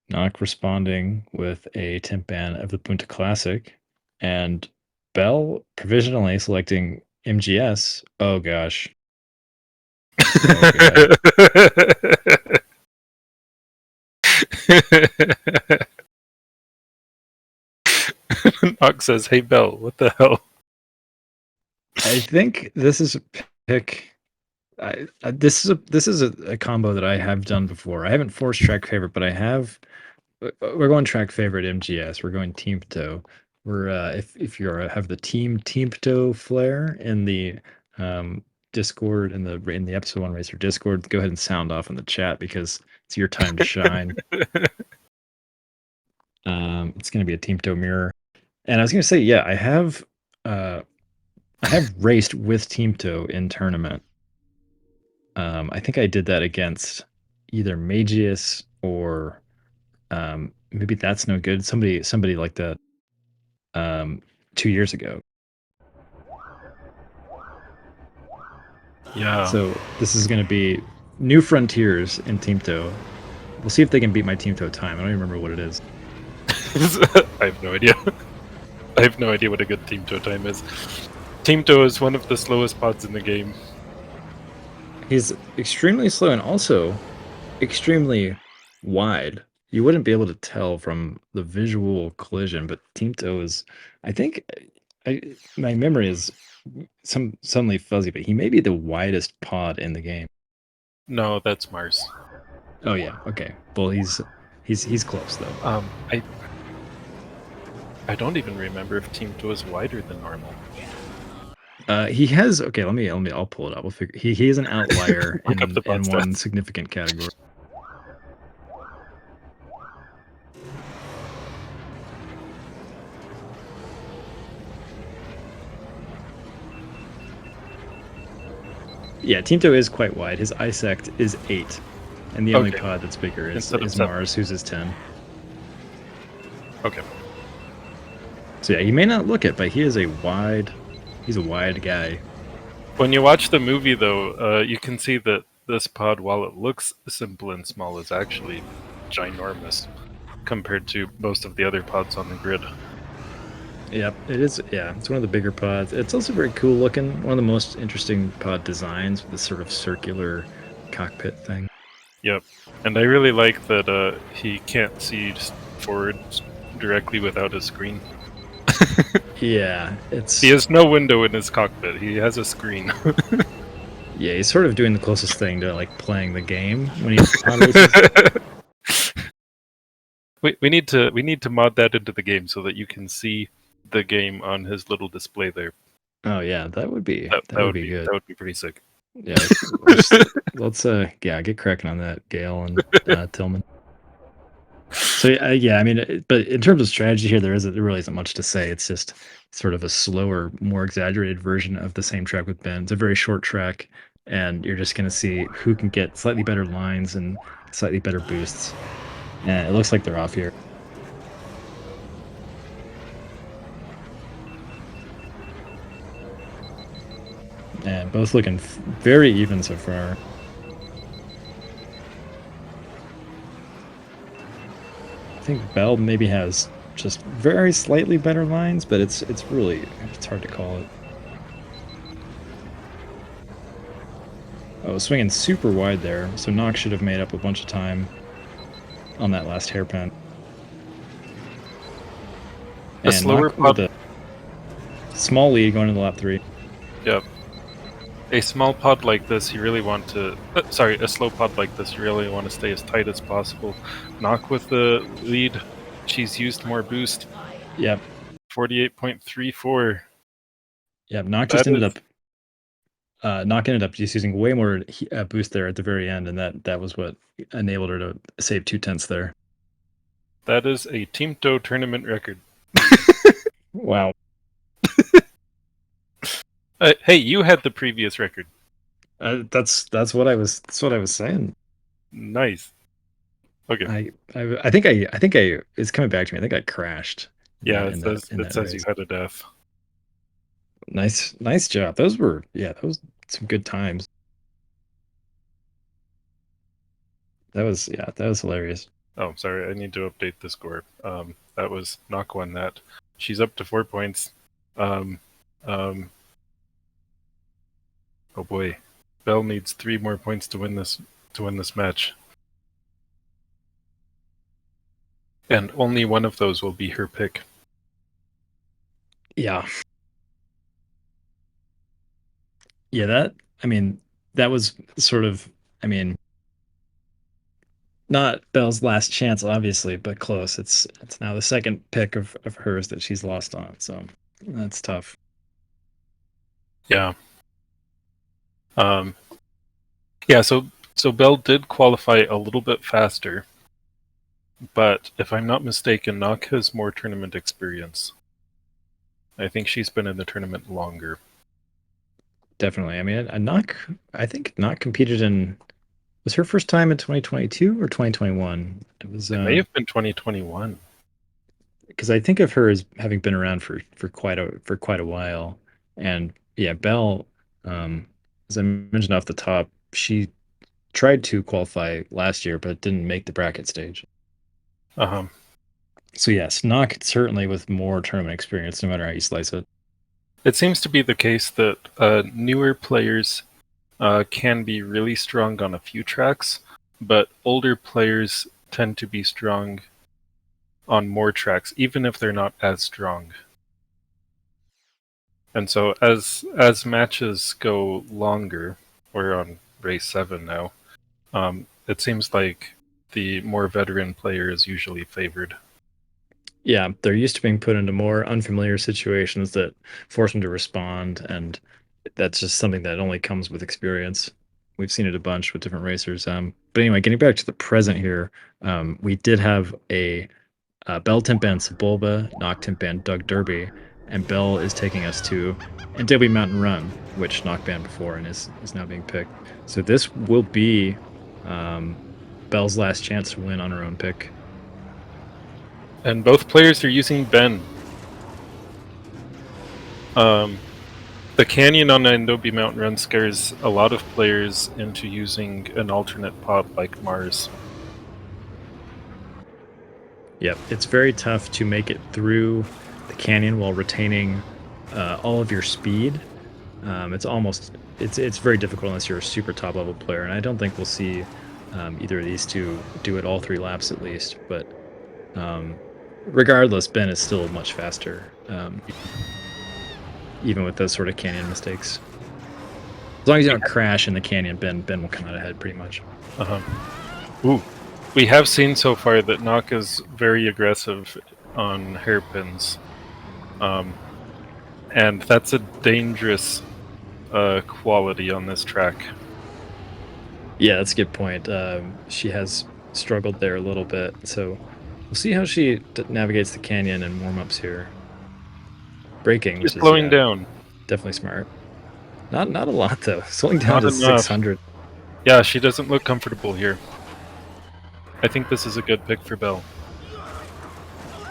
Knock responding with a Timp Ban of the Punta Classic, and Belle provisionally selecting MGS. Oh gosh. Oh god. Nock says, "Hey Belle, what the hell?" I think this is a pick. This is a combo that I have done before. I haven't forced track favorite, but I have. We're going track favorite MGS. We're going Teamto. We're if you have the Teamto flair in the um, Discord in the episode one racer Discord, go ahead and sound off in the chat because it's your time to shine. It's going to be a Teamto mirror, and I was going to say, yeah, uh, I have raced with Teamto in tournament. I think I did that against either Magius or maybe that's no good. Somebody like that 2 years ago. Yeah. So this is going to be new frontiers in Teamto. We'll see if they can beat my Teamto time. I don't even remember what it is. I have no idea. I have no idea what a good Teamto time is. Teamto is one of the slowest pods in the game. He's extremely slow and also extremely wide. You wouldn't be able to tell from the visual collision, but Teamto is, I think, my memory is suddenly fuzzy, but he may be the widest pod in the game. No, that's Mars. Oh yeah, okay. Well, he's close though. I don't even remember if Teamto is wider than normal. He has okay. I'll pull it up. We'll figure. He is an outlier Look up the pod in one stats. significant category. Yeah, Tinto is quite wide. His isect is 8, and the only Okay. pod that's bigger is 7. Mars, whose is 10. Okay. So yeah, he may not look it, but he's a wide guy. When you watch the movie, though, you can see that this pod, while it looks simple and small, is actually ginormous compared to most of the other pods on the grid. Yep, it is. Yeah, it's one of the bigger pods. It's also very cool looking. One of the most interesting pod designs with this sort of circular cockpit thing. Yep, and I really like that he can't see forward directly without a screen. Yeah, it's. He has no window in his cockpit. He has a screen. Yeah, he's sort of doing the closest thing to like playing the game when he pod races. we need to mod that into the game so that you can see the game on his little display there. Oh yeah, that would be good. That would be pretty sick. Yeah, let's get cracking on that, Gale and Tillman. So yeah, I mean, but in terms of strategy here, there really isn't much to say. It's just sort of a slower, more exaggerated version of the same track with Ben. It's a very short track, and you're just going to see who can get slightly better lines and slightly better boosts. And it looks like they're off here. And both looking very even so far. I think Belle maybe has just very slightly better lines, but it's hard to call it. Oh, swinging super wide there, so Nox should have made up a bunch of time on that last hairpin. A slower pod with a small lead going into lap 3. Yep. A small pod like this, you really want to. A slow pod like this, you really want to stay as tight as possible. Knock with the lead. She's used more boost. Yep. 48.34. Yep. Knock ended up just using way more boost there at the very end, and that was what enabled her to save 2/10 there. That is a Teamto tournament record. Wow. Hey, you had the previous record. That's what I was saying. Nice. Okay. I think it's coming back to me. I think I crashed. Yeah, it says you had a death. Nice job. Those were some good times. That was hilarious. Oh, sorry, I need to update the score. That was Knock won that. She's up to 4 points. Oh boy, Belle needs 3 more points to win this match, and only one of those will be her pick. Yeah. Yeah, that, I mean, that was sort of, I mean, not Belle's last chance, obviously, but close. It's now the second pick of hers that she's lost on, so that's tough. Yeah. Um, yeah, so Belle did qualify a little bit faster, but if I'm not mistaken, Nock has more tournament experience. I think she's been in the tournament longer. Definitely. I mean, I think Knock competed in, was her first time in 2022 or 2021? It was It may have been 2021. because I think of her as having been around for quite a while. And yeah, Belle, as I mentioned off the top, she tried to qualify last year but didn't make the bracket stage. Uh-huh. So yes, Knock certainly with more tournament experience, no matter how you slice it. It seems to be the case that newer players can be really strong on a few tracks, but older players tend to be strong on more tracks, even if they're not as strong. And so as matches go longer, we're on race 7 now. It seems like the more veteran player is usually favored. Yeah, they're used to being put into more unfamiliar situations that force them to respond, and that's just something that only comes with experience. We've seen it a bunch with different racers. But anyway, getting back to the present here, we did have a Bell Temp band Sebulba, Knock Temp band Doug Derby, and Bell is taking us to NW Mountain Run, which Knock banned before and is now being picked. So this will be um, Bell's last chance to win on her own pick. And both players are using Ben. Um, the canyon on Adobe Mountain Run scares a lot of players into using an alternate pod like Mars. Yep, it's very tough to make it through the canyon while retaining all of your speed. It's very difficult unless you're a super top level player, and I don't think we'll see either of these two do it all 3 laps at least. But um, regardless, Ben is still much faster, even with those sort of canyon mistakes. As long as you don't crash in the canyon, Ben will come out ahead pretty much. Uh-huh. Ooh. We have seen so far that Nock is very aggressive on hairpins. And that's a dangerous quality on this track. Yeah, that's a good point. She has struggled there a little bit, so we'll see how she navigates the canyon and warm ups here. Braking, She's which is slowing down. definitely smart. Not a lot though. Slowing down Not to enough. 600. Yeah, she doesn't look comfortable here. I think this is a good pick for Belle.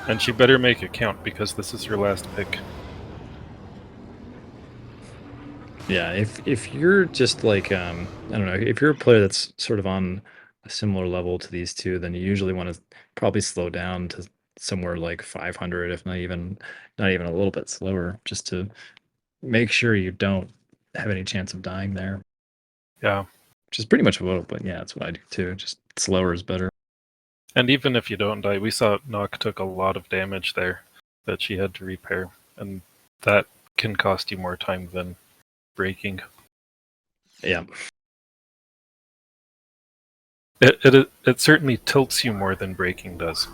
And she better make it count because this is her last pick. Yeah, if you're just like I don't know, if you're a player that's sort of on a similar level to these two, then you usually want to probably slow down to somewhere like 500, if not even a little bit slower, just to make sure you don't have any chance of dying there. Yeah. Which is pretty much what, but yeah, that's what I do too. Just slower is better. And even if you don't die, we saw Nock took a lot of damage there that she had to repair. And that can cost you more time than braking. Yeah. It certainly tilts you more than braking does.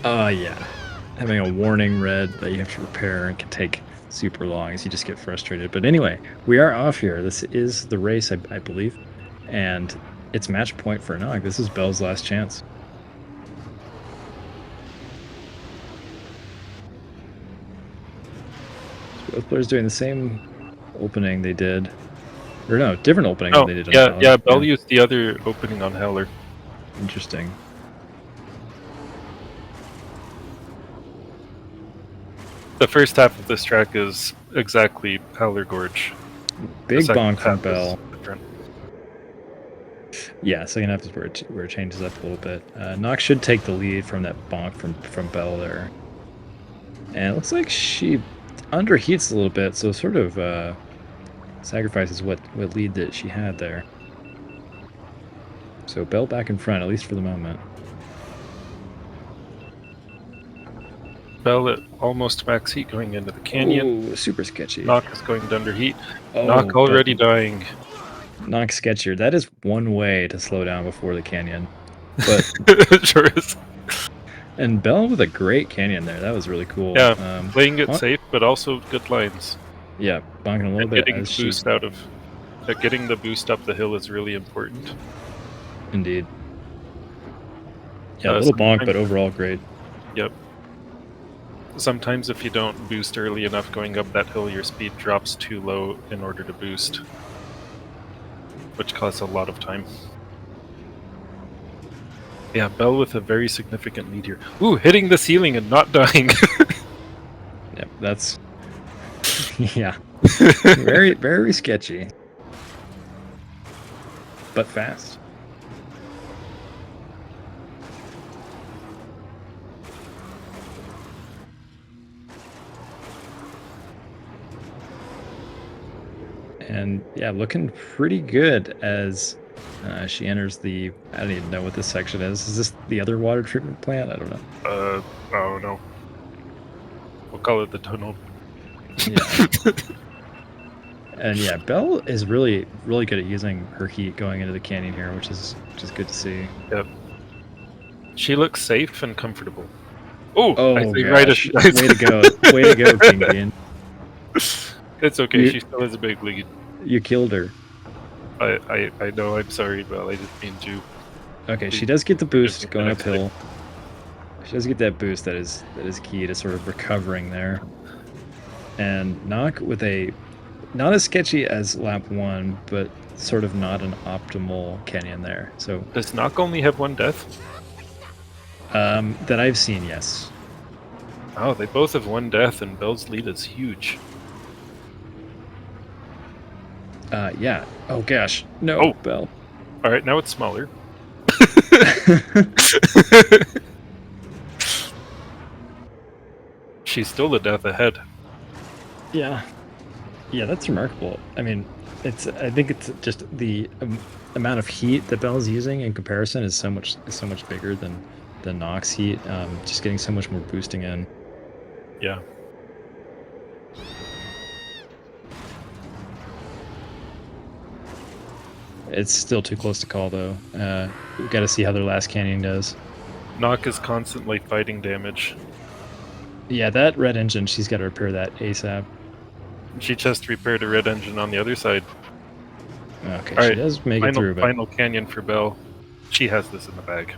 Yeah. Having a warning red that you have to repair and can take super long as you just get frustrated. But anyway, we are off here. This is the race, I believe. And it's match point for Nog. This is Belle's last chance. So both players doing the same opening they did. Or no, different opening than they did on Heller. Yeah, Belle used the other opening on Heller. Interesting. The first half of this track is exactly Heller Gorge. Big bonk from Belle. Yeah, second half is where it changes up a little bit. Nox should take the lead from that bonk from Belle there. And it looks like she underheats a little bit, so sort of sacrifices what lead that she had there. So Belle back in front, at least for the moment. Belle at almost max heat going into the canyon. Oh, super sketchy. Nock is going to under heat. Oh, Nock already dying. Nock sketchier. That is one way to slow down before the canyon. But Sure is. and Belle with a great canyon there. That was really cool. Yeah, playing it safe, but also good lines. Yeah, bonking a little And bit getting as the she boost out of getting the boost up the hill is really important. indeed. Yeah, a little bonk, but overall great. Yep. Sometimes if you don't boost early enough going up that hill, your speed drops too low in order to boost, which costs a lot of time. Yeah, Belle with a very significant lead here. Ooh, hitting the ceiling and not dying. Yep, that's yeah, very very sketchy, but fast. And yeah, looking pretty good as she enters the. I don't even know what this section is. Is this the other water treatment plant? I don't know. Oh no. We'll call it the tunnel. Yeah. And yeah, Belle is really really good at using her heat going into the canyon here, which is good to see. Yep. She looks safe and comfortable. Ooh, Oh I say gosh, right as she dies. way to go, way to go, King Bean. It's okay. She still has a big lead. You killed her. I know. I'm sorry, Belle. I didn't mean to. Okay, she does get the boost going next uphill. She does get that boost that is key to sort of recovering there. And Nock with a not as sketchy as lap 1, but sort of not an optimal canyon there. So Does Nock only have one death? that I've seen, yes. Oh, they both have one death, and Belle's lead is huge. Yeah. Oh gosh, no, Oh. Belle. All right, now it's smaller. She's still a death ahead. Yeah. Yeah, that's remarkable. I mean, I think it's just the amount of heat that Belle's using in comparison is so much bigger than Nox heat. Just getting so much more boosting in. Yeah. It's still too close to call though. We've got to see how their last canyon does. Nock is constantly fighting damage. Yeah, that red engine, she's got to repair that ASAP. She just repaired a red engine on the other side. Okay, All she right, does make it through, but final canyon for Belle. She has this in the bag.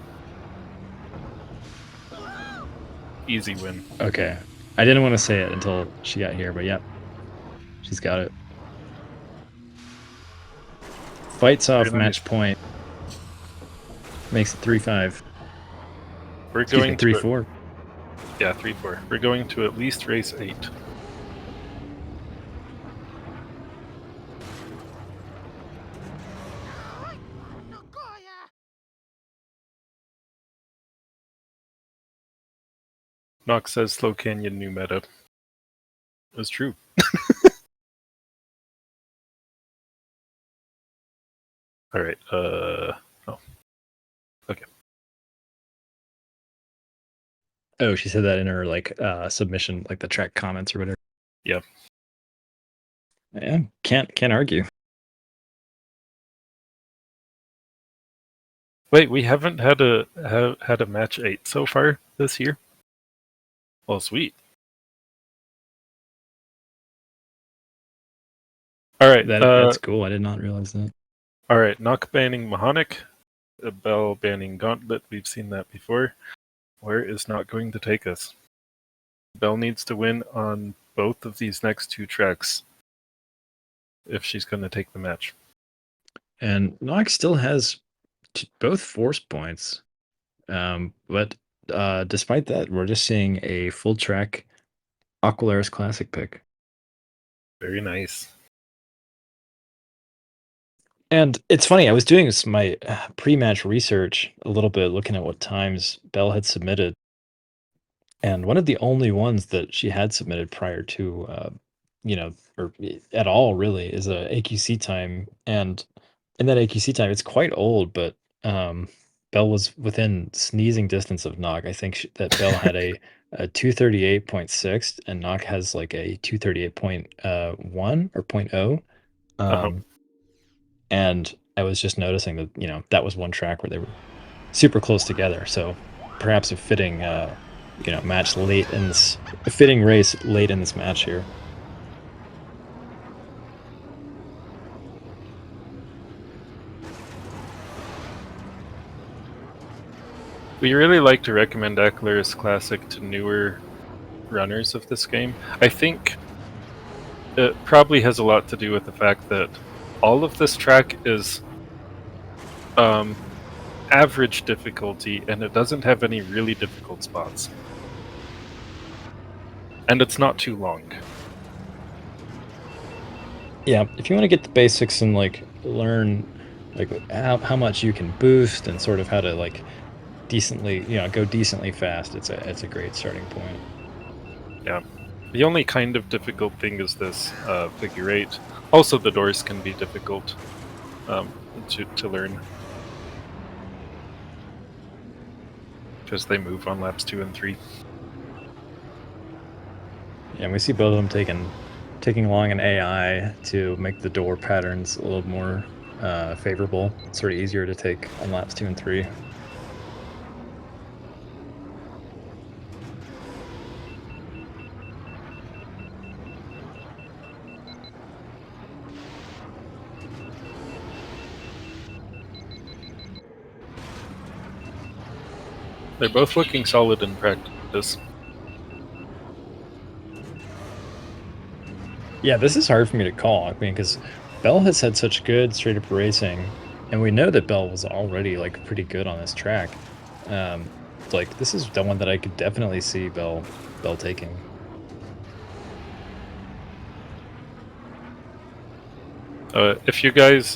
Easy win. okay. I didn't want to say it until she got here, but yep, she's got it. Fights off match point. Makes it 3-5. We're going 3-4. Yeah, 3-4. We're going to at least race 8. Nox says Slow Canyon new meta. It's true. All right. Oh. Okay. Oh, she said that in her submission, like the track comments or whatever. Yeah. Yeah, can't argue. Wait, we haven't had a match 8 so far this year. Well, sweet. All right. That's cool. I did not realize that. All right. Nock banning Mahonic, Belle banning Gauntlet. We've seen that before. Where is Nock going to take us? Belle needs to win on both of these next 2 tracks if she's going to take the match. And Nox still has both force points, but despite that, we're just seeing a full track Aqualaris Classic pick. Very nice. And it's funny, I was doing my pre-match research a little bit, looking at what times Belle had submitted. And one of the only ones that she had submitted prior to, or at all really, is a AQC time. And in that AQC time, it's quite old, but Belle was within sneezing distance of Nog. I think that Belle had a a 238.6, and Nock has like a 238.1 or .0. Uh-huh. And I was just noticing that, that was one track where they were super close together. So perhaps a fitting, match late in this, a fitting race late in this match here. We really like to recommend Eckler's Classic to newer runners of this game. I think it probably has a lot to do with the fact that all of this track is average difficulty, and it doesn't have any really difficult spots. And it's not too long. Yeah, if you want to get the basics and like learn like how much you can boost and sort of how to like decently, go decently fast, it's a great starting point. Yeah. The only kind of difficult thing is this figure eight. Also, the doors can be difficult to learn because they move on laps 2 and 3. Yeah, and we see both of them taking along an AI to make the door patterns a little more favorable, sort of easier to take on laps 2 and 3. They're both looking solid in practice. Yeah, this is hard for me to call. I mean, because Belle has had such good straight up racing, and we know that Belle was already like pretty good on this track. Like this is the one that I could definitely see Belle taking. If you guys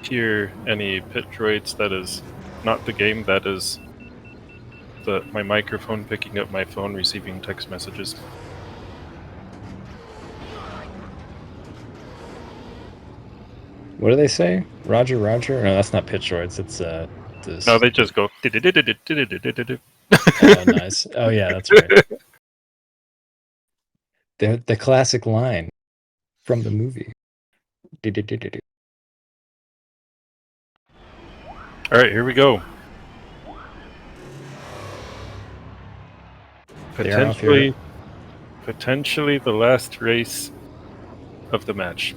hear any pit droids, that is not the game, that is my microphone picking up my phone receiving text messages. What do they say? Roger, Roger? No, that's not pitch droids. It's this. No, they just go. Oh, nice. Oh yeah, that's right. The classic line from the movie. All right, here we go. They are off here. Potentially the last race of the match.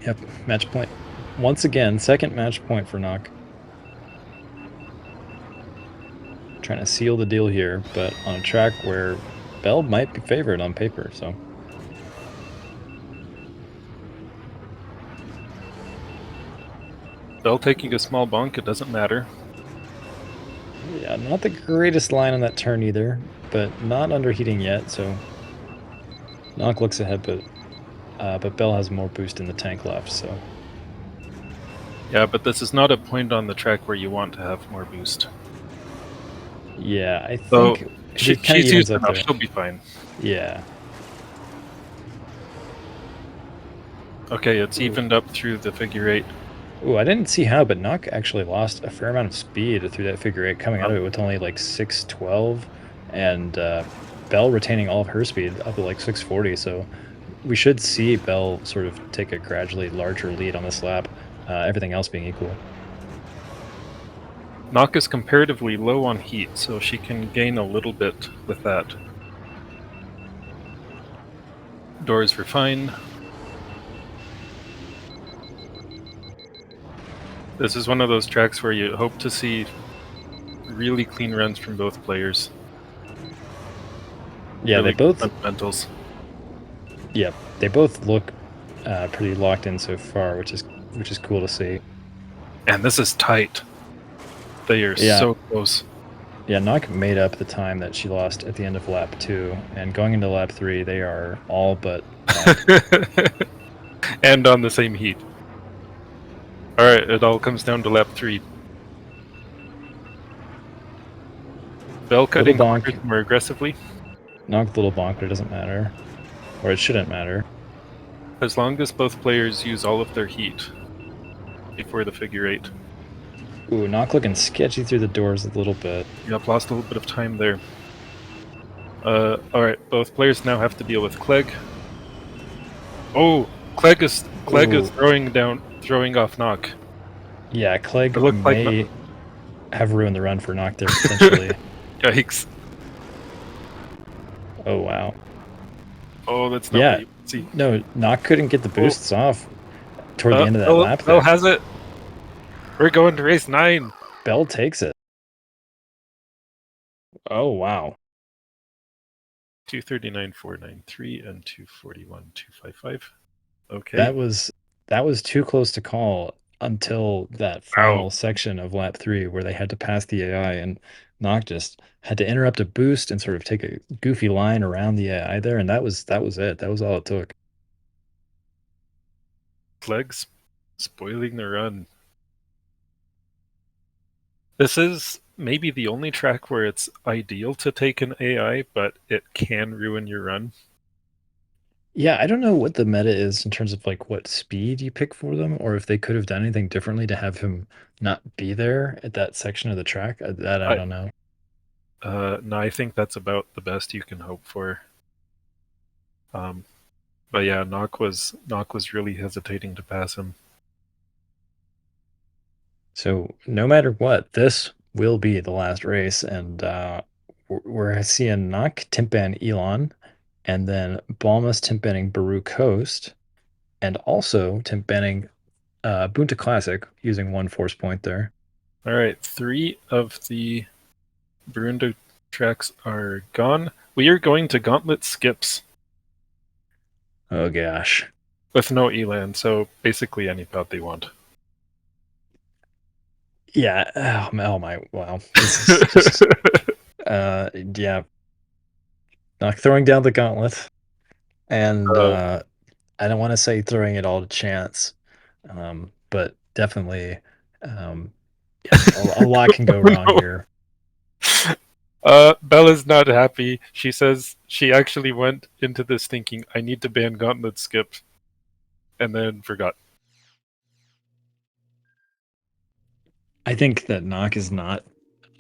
Yep, match point. Once again, second match point for Nock. Trying to seal the deal here, but on a track where Belle might be favored on paper, so. Belle taking a small bonk, it doesn't matter. Yeah, not the greatest line on that turn either, but not underheating yet, so Nock looks ahead, but Belle has more boost in the tank left, so. Yeah, but this is not a point on the track where you want to have more boost. Yeah, I So think she's used enough. She'll be fine. Yeah. Okay, it's evened up through the figure eight. Ooh, I didn't see how, but Nock actually lost a fair amount of speed through that figure eight, coming out of it with only like 612, and Belle retaining all of her speed up to like 640. So we should see Belle sort of take a gradually larger lead on this lap, everything else being equal. Nock is comparatively low on heat, so she can gain a little bit with that. Doors were fine. This is one of those tracks where you hope to see really clean runs from both players. Yeah, really they both fundamentals. Yeah, they both look pretty locked in so far, which is cool to see. And this is tight. They are so close. Yeah, Nock made up the time that she lost at the end of lap 2, and going into lap 3, they are all but and on the same heat. Alright, it all comes down to lap 3. Belle cutting corners more aggressively. Nock little bonk, but it doesn't matter. Or it shouldn't matter. As long as both players use all of their heat before the figure eight. Ooh, Nock looking sketchy through the doors a little bit. Yep, lost a little bit of time there. Alright, both players now have to deal with Clegg. Oh, Clegg is Oh, throwing off Knock. yeah, It Clegg looks like may have ruined the run for Nock there potentially. Yikes. Oh wow. Oh, that's not what Yeah, you see. no, Nock couldn't get the Oh, boosts off toward the end of that lap Belle there. has it. We're going to race 9. Bell takes it. Oh wow. 239,493 and 241,255. Okay. That was too close to call until that Wow. final section of lap 3 where they had to pass the AI and Nock just had to interrupt a boost and sort of take a goofy line around the AI there, and that was it. That was all it took. Clegg's spoiling the run. This is maybe the only track where it's ideal to take an AI, but it can ruin your run. Yeah, I don't know what the meta is in terms of like what speed you pick for them, or if they could have done anything differently to have him not be there at that section of the track. That I I don't know. no, I think that's about the best you can hope for. But yeah, Knock was really hesitating to pass him. So no matter what, this will be the last race, and we're seeing Nock Timpan Elon, and then Balmas Timpanning Baru Coast, and also Timpanning Bunta Classic using one force point there. All right, 3 of the Burunda tracks are gone. We are going to gauntlet skips Oh gosh. with no elan, so basically any path they want. Yeah. Oh my. Wow. This is just. Yeah. Not throwing down the gauntlet, and uh, I don't want to say throwing it all to chance, but definitely, yeah, a lot can go wrong no. here. Bella's not happy. She says she actually went into this thinking, I need to ban gauntlet skip, and then forgot. I think that Nock is not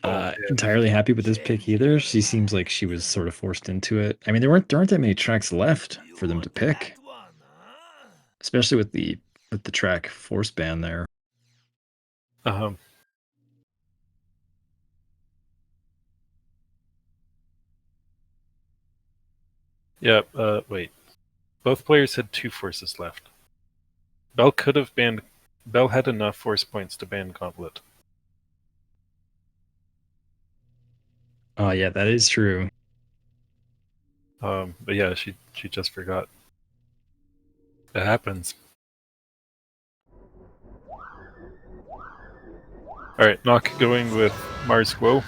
Oh man. entirely happy with this pick either. She seems like she was sort of forced into it. I mean, there aren't that many tracks left for them to pick, especially with the track force ban there. Um, yeah, wait. Both players had 2 forces left. Belle could have banned. Belle had enough force points to ban Gauntlet. Oh yeah, that is true. But yeah, she just forgot. It happens. All right, Knock going with Mars Guo,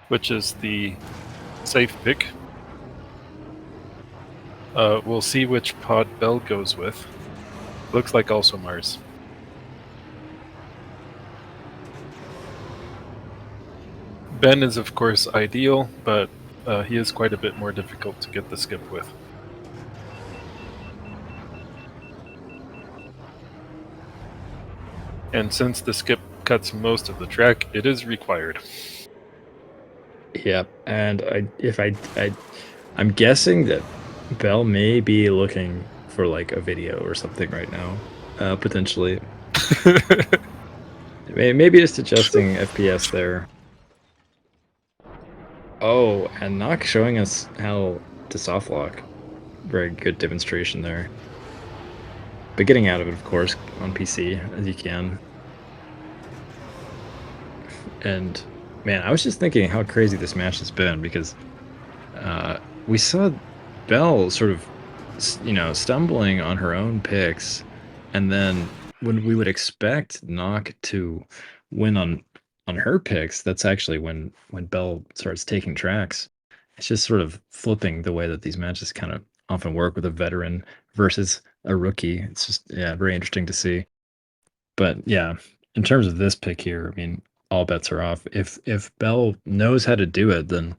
which is the safe pick. We'll see which pod Belle goes with. Looks like also Mars. Ben is of course ideal, but he is quite a bit more difficult to get the skip with. And since the skip cuts most of the track, it is required. Yeah, and I'm guessing that Bell may be looking for like a video or something right now, potentially. Maybe just adjusting FPS there. Oh, and Nock showing us how to soft lock. Very good demonstration there. But getting out of it, of course, on PC as you can. And man, I was just thinking how crazy this match has been because we saw Belle sort of, stumbling on her own picks, and then when we would expect Nock to win on her picks, that's actually when Belle starts taking tracks. It's just sort of flipping the way that these matches kind of often work with a veteran versus a rookie. It's just yeah, very interesting to see. But yeah, in terms of this pick here, I mean, all bets are off. If Belle knows how to do it, then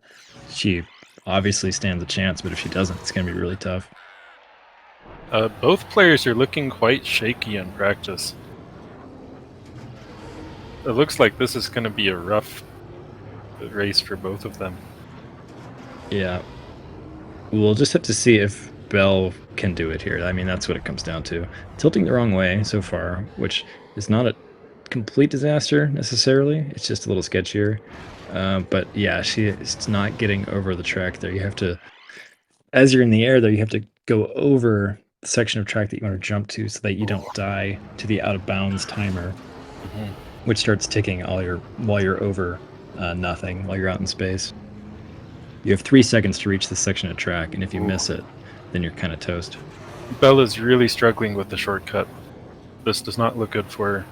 she obviously stands a chance. But if she doesn't, it's going to be really tough. Both players are looking quite shaky in practice. It looks like this is going to be a rough race for both of them. Yeah. We'll just have to see if Belle can do it here. I mean, that's what it comes down to. Tilting the wrong way so far, which is not a complete disaster necessarily. It's just a little sketchier. But yeah, she is not getting over the track there. You have to, as you're in the air, though, you have to go over the section of track that you want to jump to so that you don't Oh. die to the out of bounds timer, Mhm. which starts ticking while you're over nothing while you're out in space. You have 3 seconds to reach this section of track, and if you Ooh. miss it, then you're kind of toast. Belle is really struggling with the shortcut. This does not look good for her.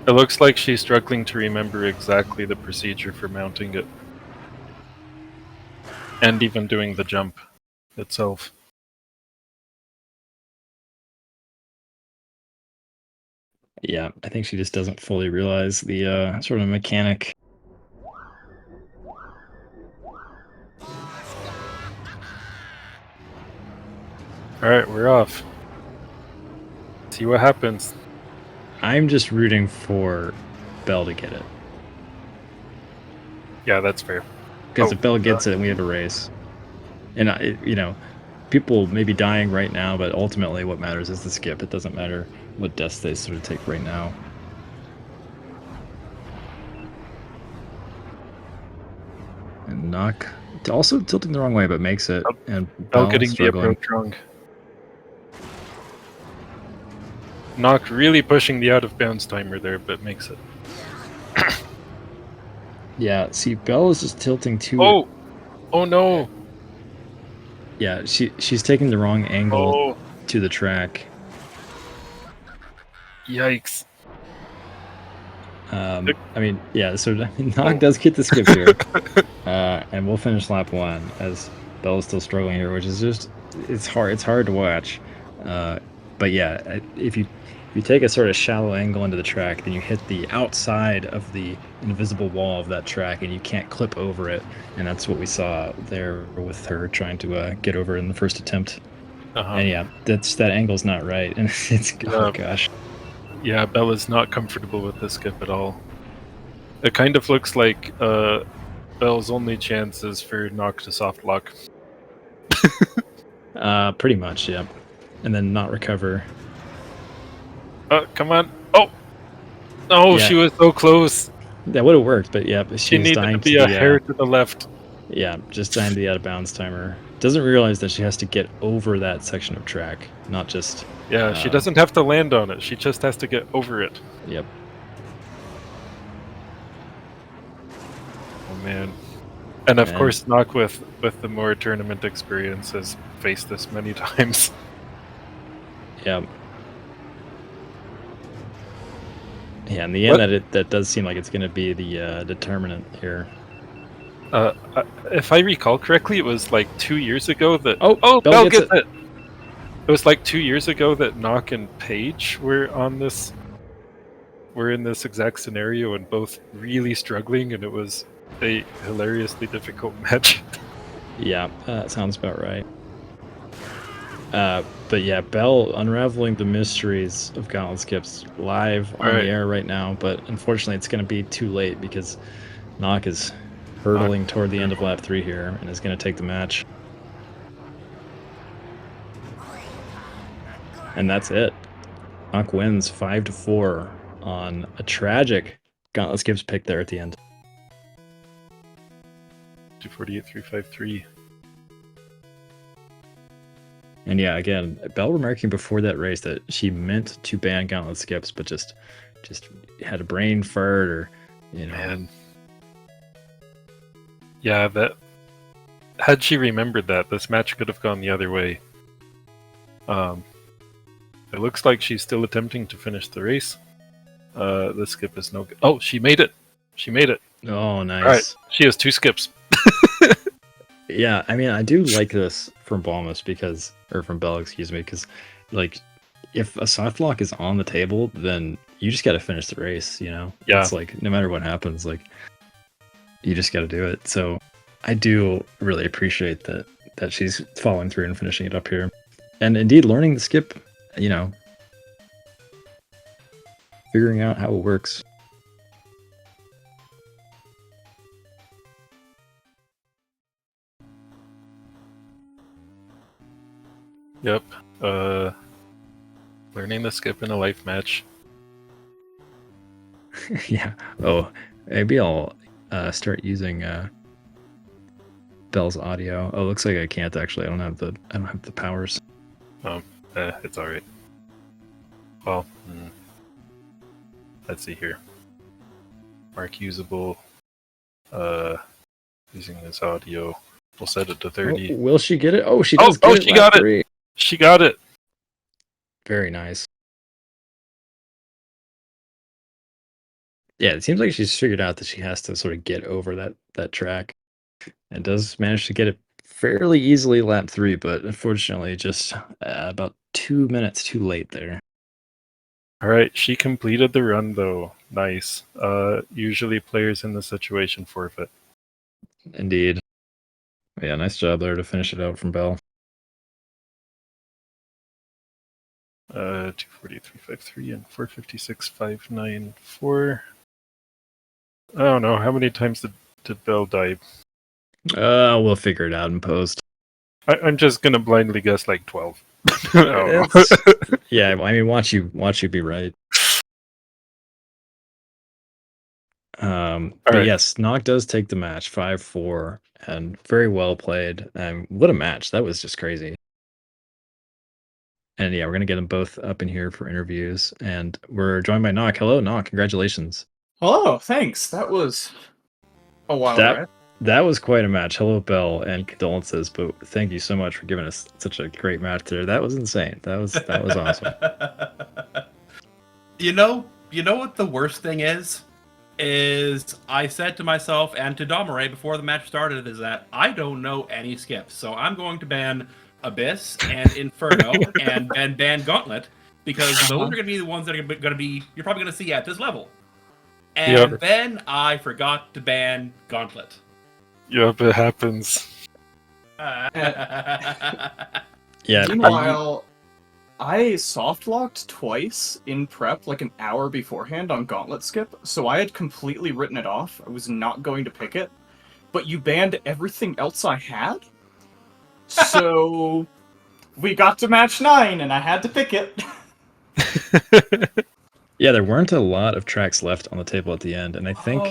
It looks like she's struggling to remember exactly the procedure for mounting it. And even doing the jump itself. Yeah, I think she just doesn't fully realize the sort of mechanic. Alright, we're off. See what happens. I'm just rooting for Belle to get it. Yeah, that's fair. Because if Belle gets it, we have a race. And, people may be dying right now, but ultimately what matters is the skip. It doesn't matter what deaths they sort of take right now. And Knock also tilting the wrong way, but makes it. And Belle Belle getting the struggling. approach wrong. Knock really pushing the out of bounds timer there, but makes it. Yeah, see, Belle is just tilting too. Oh! Oh no! Yeah, she's taking the wrong angle Oh! to the track. Yikes. I mean, yeah, so Nog Oh. does get the skip here. And we'll finish lap 1 as Belle's still struggling here, which is just it's hard to watch. But yeah, if you take a sort of shallow angle into the track, then you hit the outside of the invisible wall of that track and you can't clip over it. And that's what we saw there with her trying to get over in the first attempt. Uh-huh. And yeah, that angle's not right. And oh gosh. Yeah, Belle is not comfortable with this skip at all. It kind of looks like Belle's only chance is for knock to soft lock. Pretty much, yep. And then not recover. Come on. Oh! No, Yeah, she was so close. that would have worked, but yeah, but She she's needed to dying to be a the hair to the left. yeah, just dying to the out of bounds timer. Doesn't realize that she has to get over that section of track, not just Yeah, she doesn't have to land on it. She just has to get over it. Yep. Oh man. And of And course, Knock with the more tournament experience has faced this many times. yeah. Yeah, in the end, that does seem like it's going to be the determinant here. If I recall correctly, it was like 2 years ago that Belle Gets it. it. It was like 2 years ago that Knock and Paige were on this. Were in this exact scenario and both really struggling, and it was a hilariously difficult match. Yeah, that sounds about right. But yeah, Belle unraveling the mysteries of Gauntlet Skips live on Alright, the air right now, but unfortunately, it's going to be too late because Knock is hurtling toward the end of lap 3 here and is going to take the match. And that's it. Knock wins 5-4 on a tragic Gauntlet Skips pick there at the end. 248.353. And yeah, again, Belle remarking before that race that she meant to ban Gauntlet Skips, but just had a brain fart or, Man. Yeah, that had she remembered that, this match could have gone the other way. It looks like she's still attempting to finish the race. The skip is no good. Oh, she made it! She made it! Oh, nice. Alright, she has 2 skips. Yeah, I mean, I do like this from from Belle, excuse me, because, like, if a soft lock is on the table, then you just got to finish the race, Yeah. It's like, no matter what happens, like, you just got to do it. So I do really appreciate that she's following through and finishing it up here. And indeed, learning the skip, figuring out how it works. Yep. Learning the skip in a life match. Yeah. Oh, maybe I'll start using Belle's audio. Oh, looks like I can't actually. I don't have the powers. It's alright. Well, let's see here. Mark usable. Using this audio. We'll set it to 30. Oh, will she get it? Oh, she does get it. She got it. 3. She got it. Very nice. Yeah, it seems like she's figured out that she has to sort of get over that track, and does manage to get it fairly easily lap 3, but unfortunately just about 2 minutes too late there. Alright, she completed the run though. Nice. Usually players in this situation forfeit. Indeed. Yeah, nice job there to finish it out from Belle. 243.53 and 456.594. I don't know. How many times did Belle die? We'll figure it out in post. I'm just gonna blindly guess like 12. Yeah, I mean, watch you be right. But right. yes, Nock does take the match 5-4, and very well played. What a match! That was just crazy. And yeah, we're gonna get them both up in here for interviews, and we're joined by Nock. Hello, Nock. Congratulations. Hello, thanks. That was a wild ride. That was quite a match. Hello, Belle, and condolences. But thank you so much for giving us such a great match there. That was insane. That was awesome. You know what the worst thing is? Is I said to myself and to Domare before the match started is that I don't know any skips, so I'm going to ban Abyss and Inferno and ban Gauntlet, because those are going to be the ones that are going to be you're probably going to see at this level. And then I forgot to ban Gauntlet. Yep, it happens. Yeah. Meanwhile, I soft locked twice in prep like an hour beforehand on Gauntlet skip, so I had completely written it off. I was not going to pick it, but you banned everything else I had. So we got to match 9, and I had to pick it. Yeah, there weren't a lot of tracks left on the table at the end, and I think,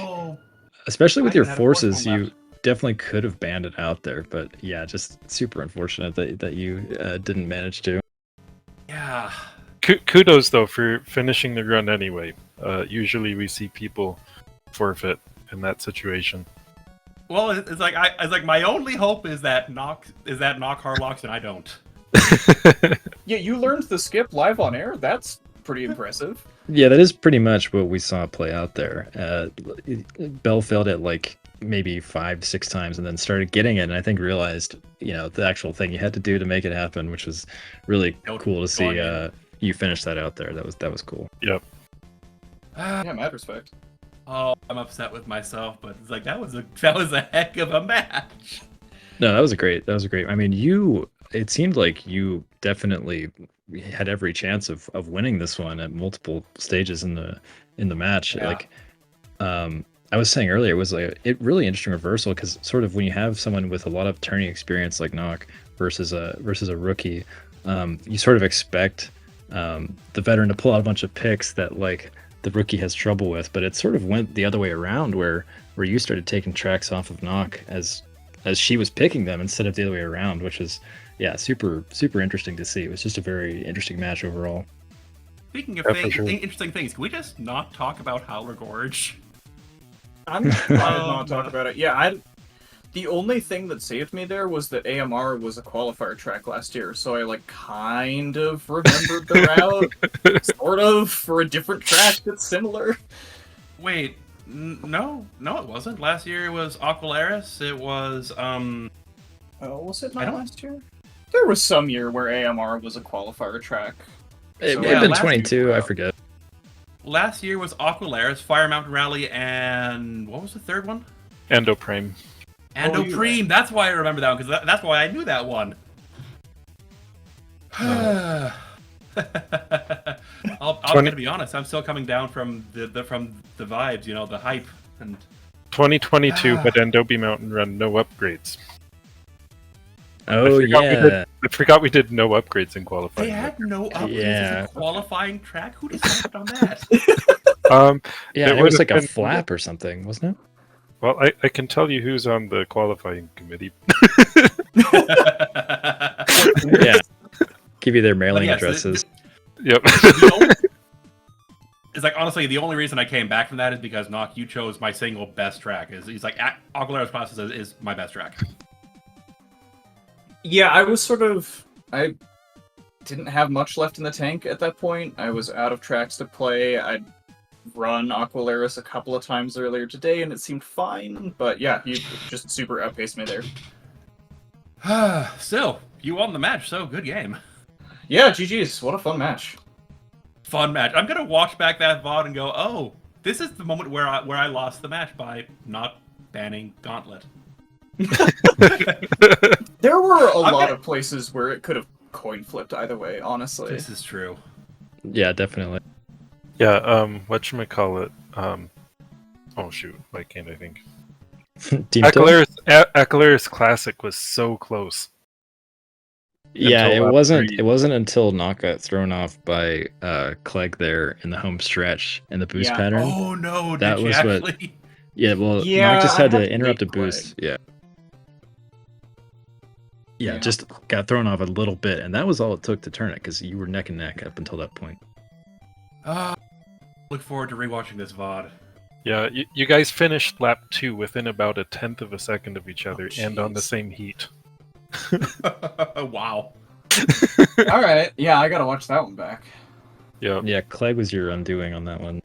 especially with your forces, you definitely could have banned it out there. But yeah, just super unfortunate that you didn't manage to. Yeah. Kudos though for finishing the run anyway. Usually we see people forfeit in that situation. Well, it's like my only hope is that Nock hardlocks and I don't. Yeah, you learned the skip live on air. That's pretty impressive. Yeah, that is pretty much what we saw play out there. Belle failed it like maybe 5-6 times, and then started getting it, and I think realized, the actual thing you had to do to make it happen, which was really cool to see. You finish that out there. That was cool. Yep. Yeah, mad respect. Oh, I'm upset with myself, but it's like that was a heck of a match. No, that was great. I mean, it seemed like you definitely had every chance of winning this one at multiple stages in the match. Yeah. Like, I was saying earlier, it was like a really interesting reversal, because sort of when you have someone with a lot of turning experience like Nock versus a rookie, you sort of expect the veteran to pull out a bunch of picks that like the rookie has trouble with, but it sort of went the other way around, where you started taking tracks off of Nock as she was picking them instead of the other way around, which is super interesting to see. It was just a very interesting match overall. Speaking of interesting things, can we just not talk about Howler Gorge? I'm trying to not talk about it. Yeah, the only thing that saved me there was that AMR was a qualifier track last year, so I kind of remembered the route, sort of, for a different track that's similar. Wait, no, it wasn't. Last year it was Aqualaris. It was Oh, was it not last year? There was some year where AMR was a qualifier track. It might have been 22. I forget. Last year was Aqualaris, Fire Mountain Rally, and what was the third one? Endoprime. Endoprime. That's why I remember that one, because that's why I knew that one. I'm gonna be honest. I'm still coming down from the vibes, the hype, and 2022 had Endobi Mountain Run no upgrades. Oh yeah, I forgot we did no upgrades in qualifying. They had no upgrades Yeah. as a qualifying track. Who decided on that? yeah. It It was would've like a been- flap or something, wasn't it? Well, I can tell you who's on the qualifying committee. Yeah. Give you their But mailing yes, addresses. Yep. It's like honestly, the only reason I came back from that is because Knock, you chose my single best track. He's like Aguilera's Classes is my best track. Yeah, I didn't have much left in the tank at that point. I was out of tracks to play. I'd run Aqualeris a couple of times earlier today, and it seemed fine. But yeah, you just super outpaced me there. Still, you won the match, so good game. Yeah, GG's. What a fun match. Fun match. I'm gonna watch back that VOD and go, oh, this is the moment where I lost the match by not banning Gauntlet. There were a lot of places where it could have coin flipped either way, honestly. This is true. Yeah, definitely. Yeah. Whatchamacallit? Oh shoot! Why can't I think? Team Toad? Aqualeris Classic was so close. Yeah, until it lap wasn't. 3. It wasn't until Knock got thrown off by Clegg there in the home stretch in the boost Yeah. pattern. Oh no, That did you was what- actually? Yeah, well, Yeah, Knock just I had had to to interrupt a beat Clegg. boost. Yeah, Yeah. just got thrown off a little bit, and that was all it took to turn it because you were neck and neck up until that point. Look forward to rewatching this VOD. Yeah, you guys finished lap 2 within about a tenth of a second of each other, and on the jeez. same heat. Wow. All right. Yeah, I gotta watch that one back. Yeah. Yeah, Clegg was your undoing on that one.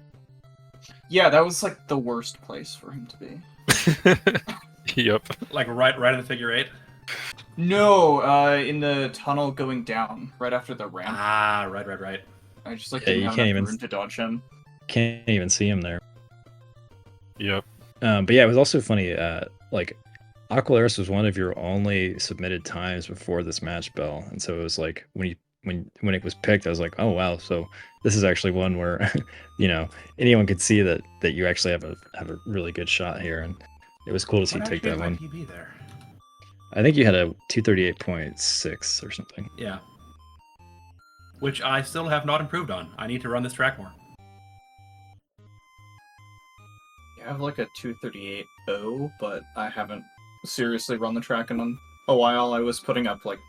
Yeah, that was like the worst place for him to be. Yep. Like right in the figure 8. No, in the tunnel going down right after the ramp. Ah, right. I just like Yeah, didn't you have can't enough even- room to dodge him. Can't even see him there. Yep. But yeah, it was also funny. Like, Aqualeris was one of your only submitted times before this match, Belle, and so it was like when it was picked, I was like, oh wow, so this is actually one where anyone could see that you actually have a really good shot here, and it was cool to see you What take actually that is my one. PB there? I think you had a 238.6 or something. Yeah. Which I still have not improved on. I need to run this track more. Yeah, I have like a 238.0, but I haven't seriously run the track in a while. I was putting up like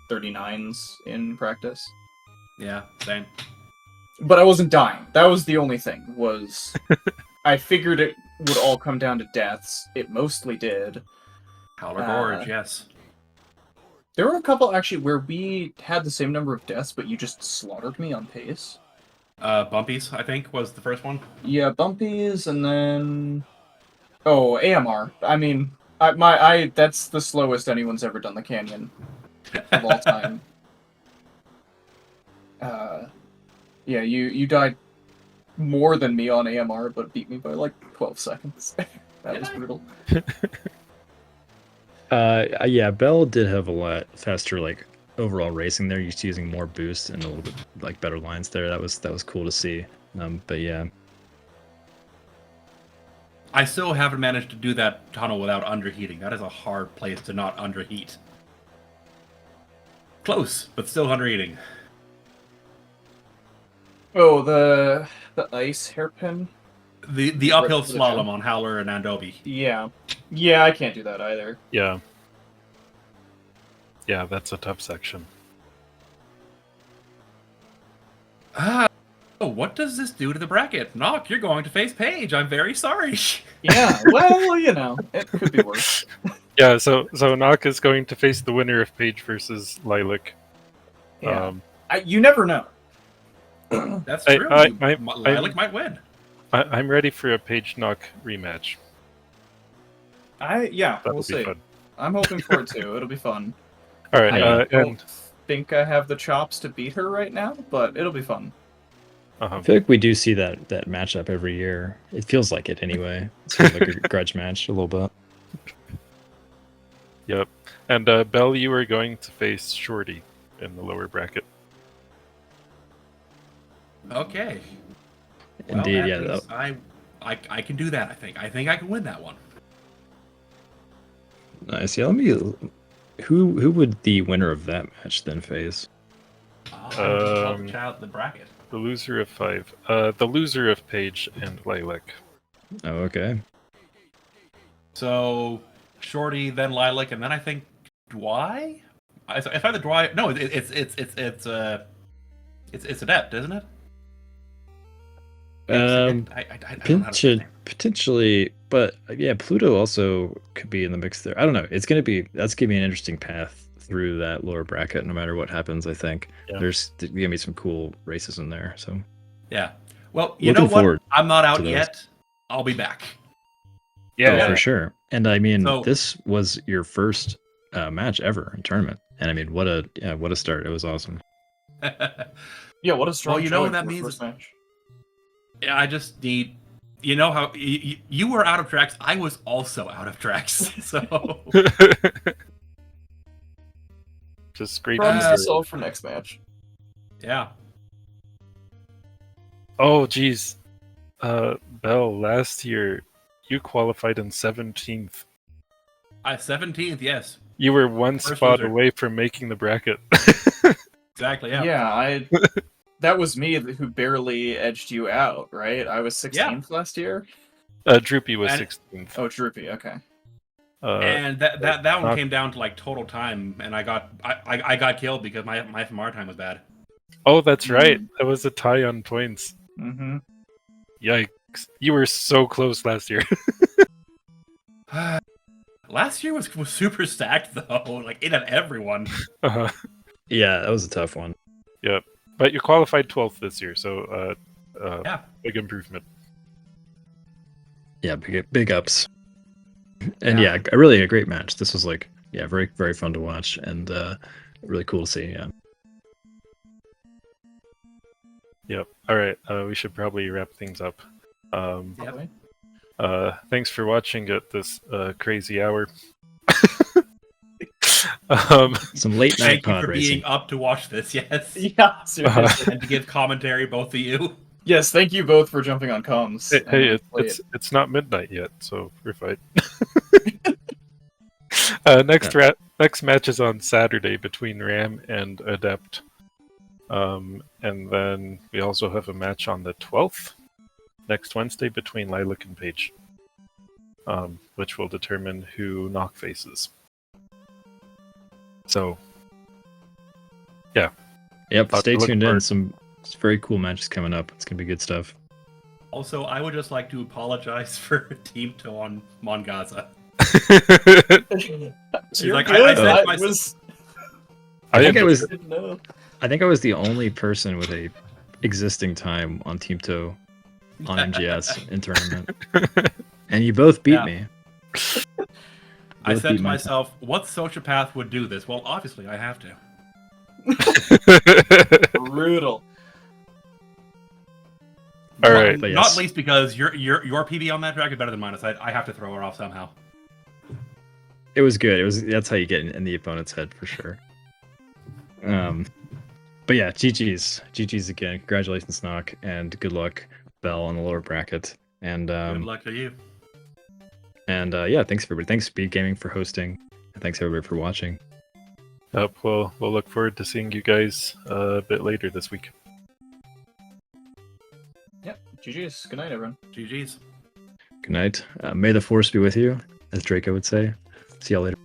39s in practice. Yeah, same. But I wasn't dying. That was the only thing, was I figured it would all come down to deaths. It mostly did. Howler Gorge, yes. There were a couple actually where we had the same number of deaths, but you just slaughtered me on pace. Bumpies, I think, was the first one. Yeah, bumpies, and then AMR. I mean, that's the slowest anyone's ever done the canyon of all time. Yeah, you died more than me on AMR, but beat me by like 12 seconds. That was brutal. Yeah, Belle did have a lot faster like overall racing there, just using more boost and a little bit like better lines there. That was cool to see. But yeah. I still haven't managed to do that tunnel without underheating. That is a hard place to not underheat. Close, but still underheating. Oh, the ice hairpin? The uphill Right to the slalom jump. on Howler and Andobi. Yeah. Yeah, I can't do that either. Yeah. Yeah, that's a tough section. Oh, what does this do to the bracket? Knock, you're going to face Paige. I'm very sorry. Yeah, well, it could be worse. Yeah, so Nock is going to face the winner of Page versus Lilac. Yeah. You never know. That's I- true. I- Lilac might win. I'm ready for a Page Nock rematch. Yeah, That'll we'll be see. fun. I'm hoping for it too. It'll be fun. All right, I don't and think I have the chops to beat her right now, but it'll be fun. I feel like we do see that matchup every year. It feels like it anyway. It's sort of like a grudge match a little bit. Yep. And Belle, you are going to face Shorty in the lower bracket. Okay. Indeed, that yeah. means I can do that. I think I can win that one. Nice. Yeah, let me who would the winner of that match then face? I'll check out the bracket. The loser of 5. The loser of Paige and Lilac. Oh, okay. So Shorty, then Lilac, and then I think Dwy. If I the Dwy, no, it's Adept, isn't it? I don't know how to say his name. Potentially, but yeah, Pluto also could be in the mix there. I don't know. That's gonna be an interesting path through that lower bracket. No matter what happens, I think there's gonna be some cool races in there. So yeah. Well, you Looking know what? forward I'm not out to those. yet. I'll be back. oh, for sure. And I mean, So- this was your first match ever in tournament, and I mean, what a start! It was awesome. Yeah, what a strong. Well, you know what showing that for a means? first match. Yeah, I just need. You know how you were out of tracks. I was also out of tracks. So Just great. Promise to to see. solve for next match. yeah. Oh, geez. Belle, last year you qualified in 17th. 17th, yes. You were one First spot loser. away from making the bracket. Exactly, yeah. Yeah, that was me who barely edged you out, right? I was 16th last year. Droopy was And- 16th. Oh, Droopy. Okay. And that one not- came down to like total time, and I got killed because my FMR time was bad. Oh, that's right. That was a tie on points. Mm-hmm. Yikes. You were so close last year. Last year was super stacked though. Like it had everyone. Uh-huh. Yeah, that was a tough one. But you qualified 12th this year, so Yeah. big improvement. Yeah, big ups. And Yeah. really a great match. This was like, very, very fun to watch and really cool to see. Yeah. Yep. All right. We should probably wrap things up. Yep. Thanks for watching at this crazy hour. Some late night Thank you pod for racing. being up to watch this. Yes. Yeah. Seriously. And to give commentary, both of you. Yes. Thank you both for jumping on comms. Hey, and play it's not midnight yet, so we're fine. Next match is on Saturday between Ram and Adept. And then we also have a match on the 12th, next Wednesday, between Lilac and Paige, which will determine who Knock faces. So, Yep. Lots Stay to look tuned in. forward. Some very cool matches coming up. It's gonna be good stuff. Also, I would just like to apologize for Team Toe on Mongaza. You're like, good. I said I myself- was. I think I was Didn't know. I think I was the only person with a existing time on Team Toe on MGS in tournament. And you both beat Yeah. me. I Both said beat to my myself, what sociopath would do this? Well, obviously, I have to. Brutal. All right. But Not yes. least because your PB on that track is better than mine. So I have to throw her off somehow. It was good. That's how you get in the opponent's head for sure. But yeah, GG's again. Congratulations, Knock, and good luck, Belle, on the lower bracket. And Good luck to you. thanks everybody. Thanks SpeedGaming for hosting, and thanks everybody for watching. We'll look forward to seeing you guys a bit later this week. Yep. GG's. Good night, everyone. GG's. Good night. May the force be with you, as Draco would say. See y'all later.